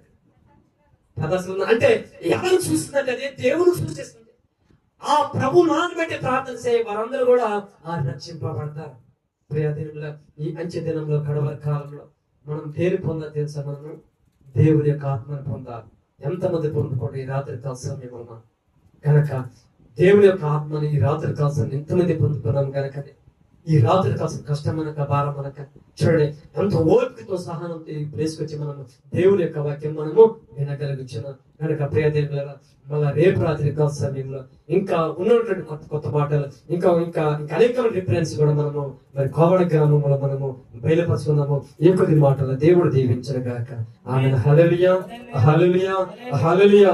పెద్ద అక్షరం ఉందా అంటే ఎవరు చూస్తుందంటే అది దేవుడు సూచిస్తుంది. ఆ ప్రభు నాన్న బట్టి ప్రార్థన చేయ వారందరూ కూడా రక్షింపబడతారు. ఈ అంచె దినంలో కడవరి కాలంలో మనం పేరు పొందాలి తెలుసా? మనం దేవుని యొక్క ఆత్మను పొందాలి. ఎంతమంది పొందుకోండి ఈ రాత్రి కాల్సం మేమమ్మా కనుక దేవుని యొక్క ఆత్మని ఈ రాత్రి కాల్సం ఎంతమంది పొందుకున్నాం కనుక ఈ రాత్రి కాల్సిన కష్టం అనక భారం అనక చూడండి ఎంత ఓపికతో సహనంతో ఈ ప్లేస్కి వచ్చి మనము దేవుని యొక్క వాక్యం మనము వినగలుగుతున్నాం కనుక ప్రియ దేవుల మళ్ళా రేపు రాత్రి కాల సమయంలో ఇంకా ఉన్నటువంటి కొత్త మాటలు ఇంకా ఇంకా ఇంకా అనేక రిఫరెన్స్ కూడా మనము మరి కోవడ గ్రామంలో మనము బయలుపరుచుకున్నాము. ఈ కొద్ది మాటలు దేవుడు దీవించను గాక. ఆమె హల్లెలూయా హల్లెలూయా హల్లెలూయా.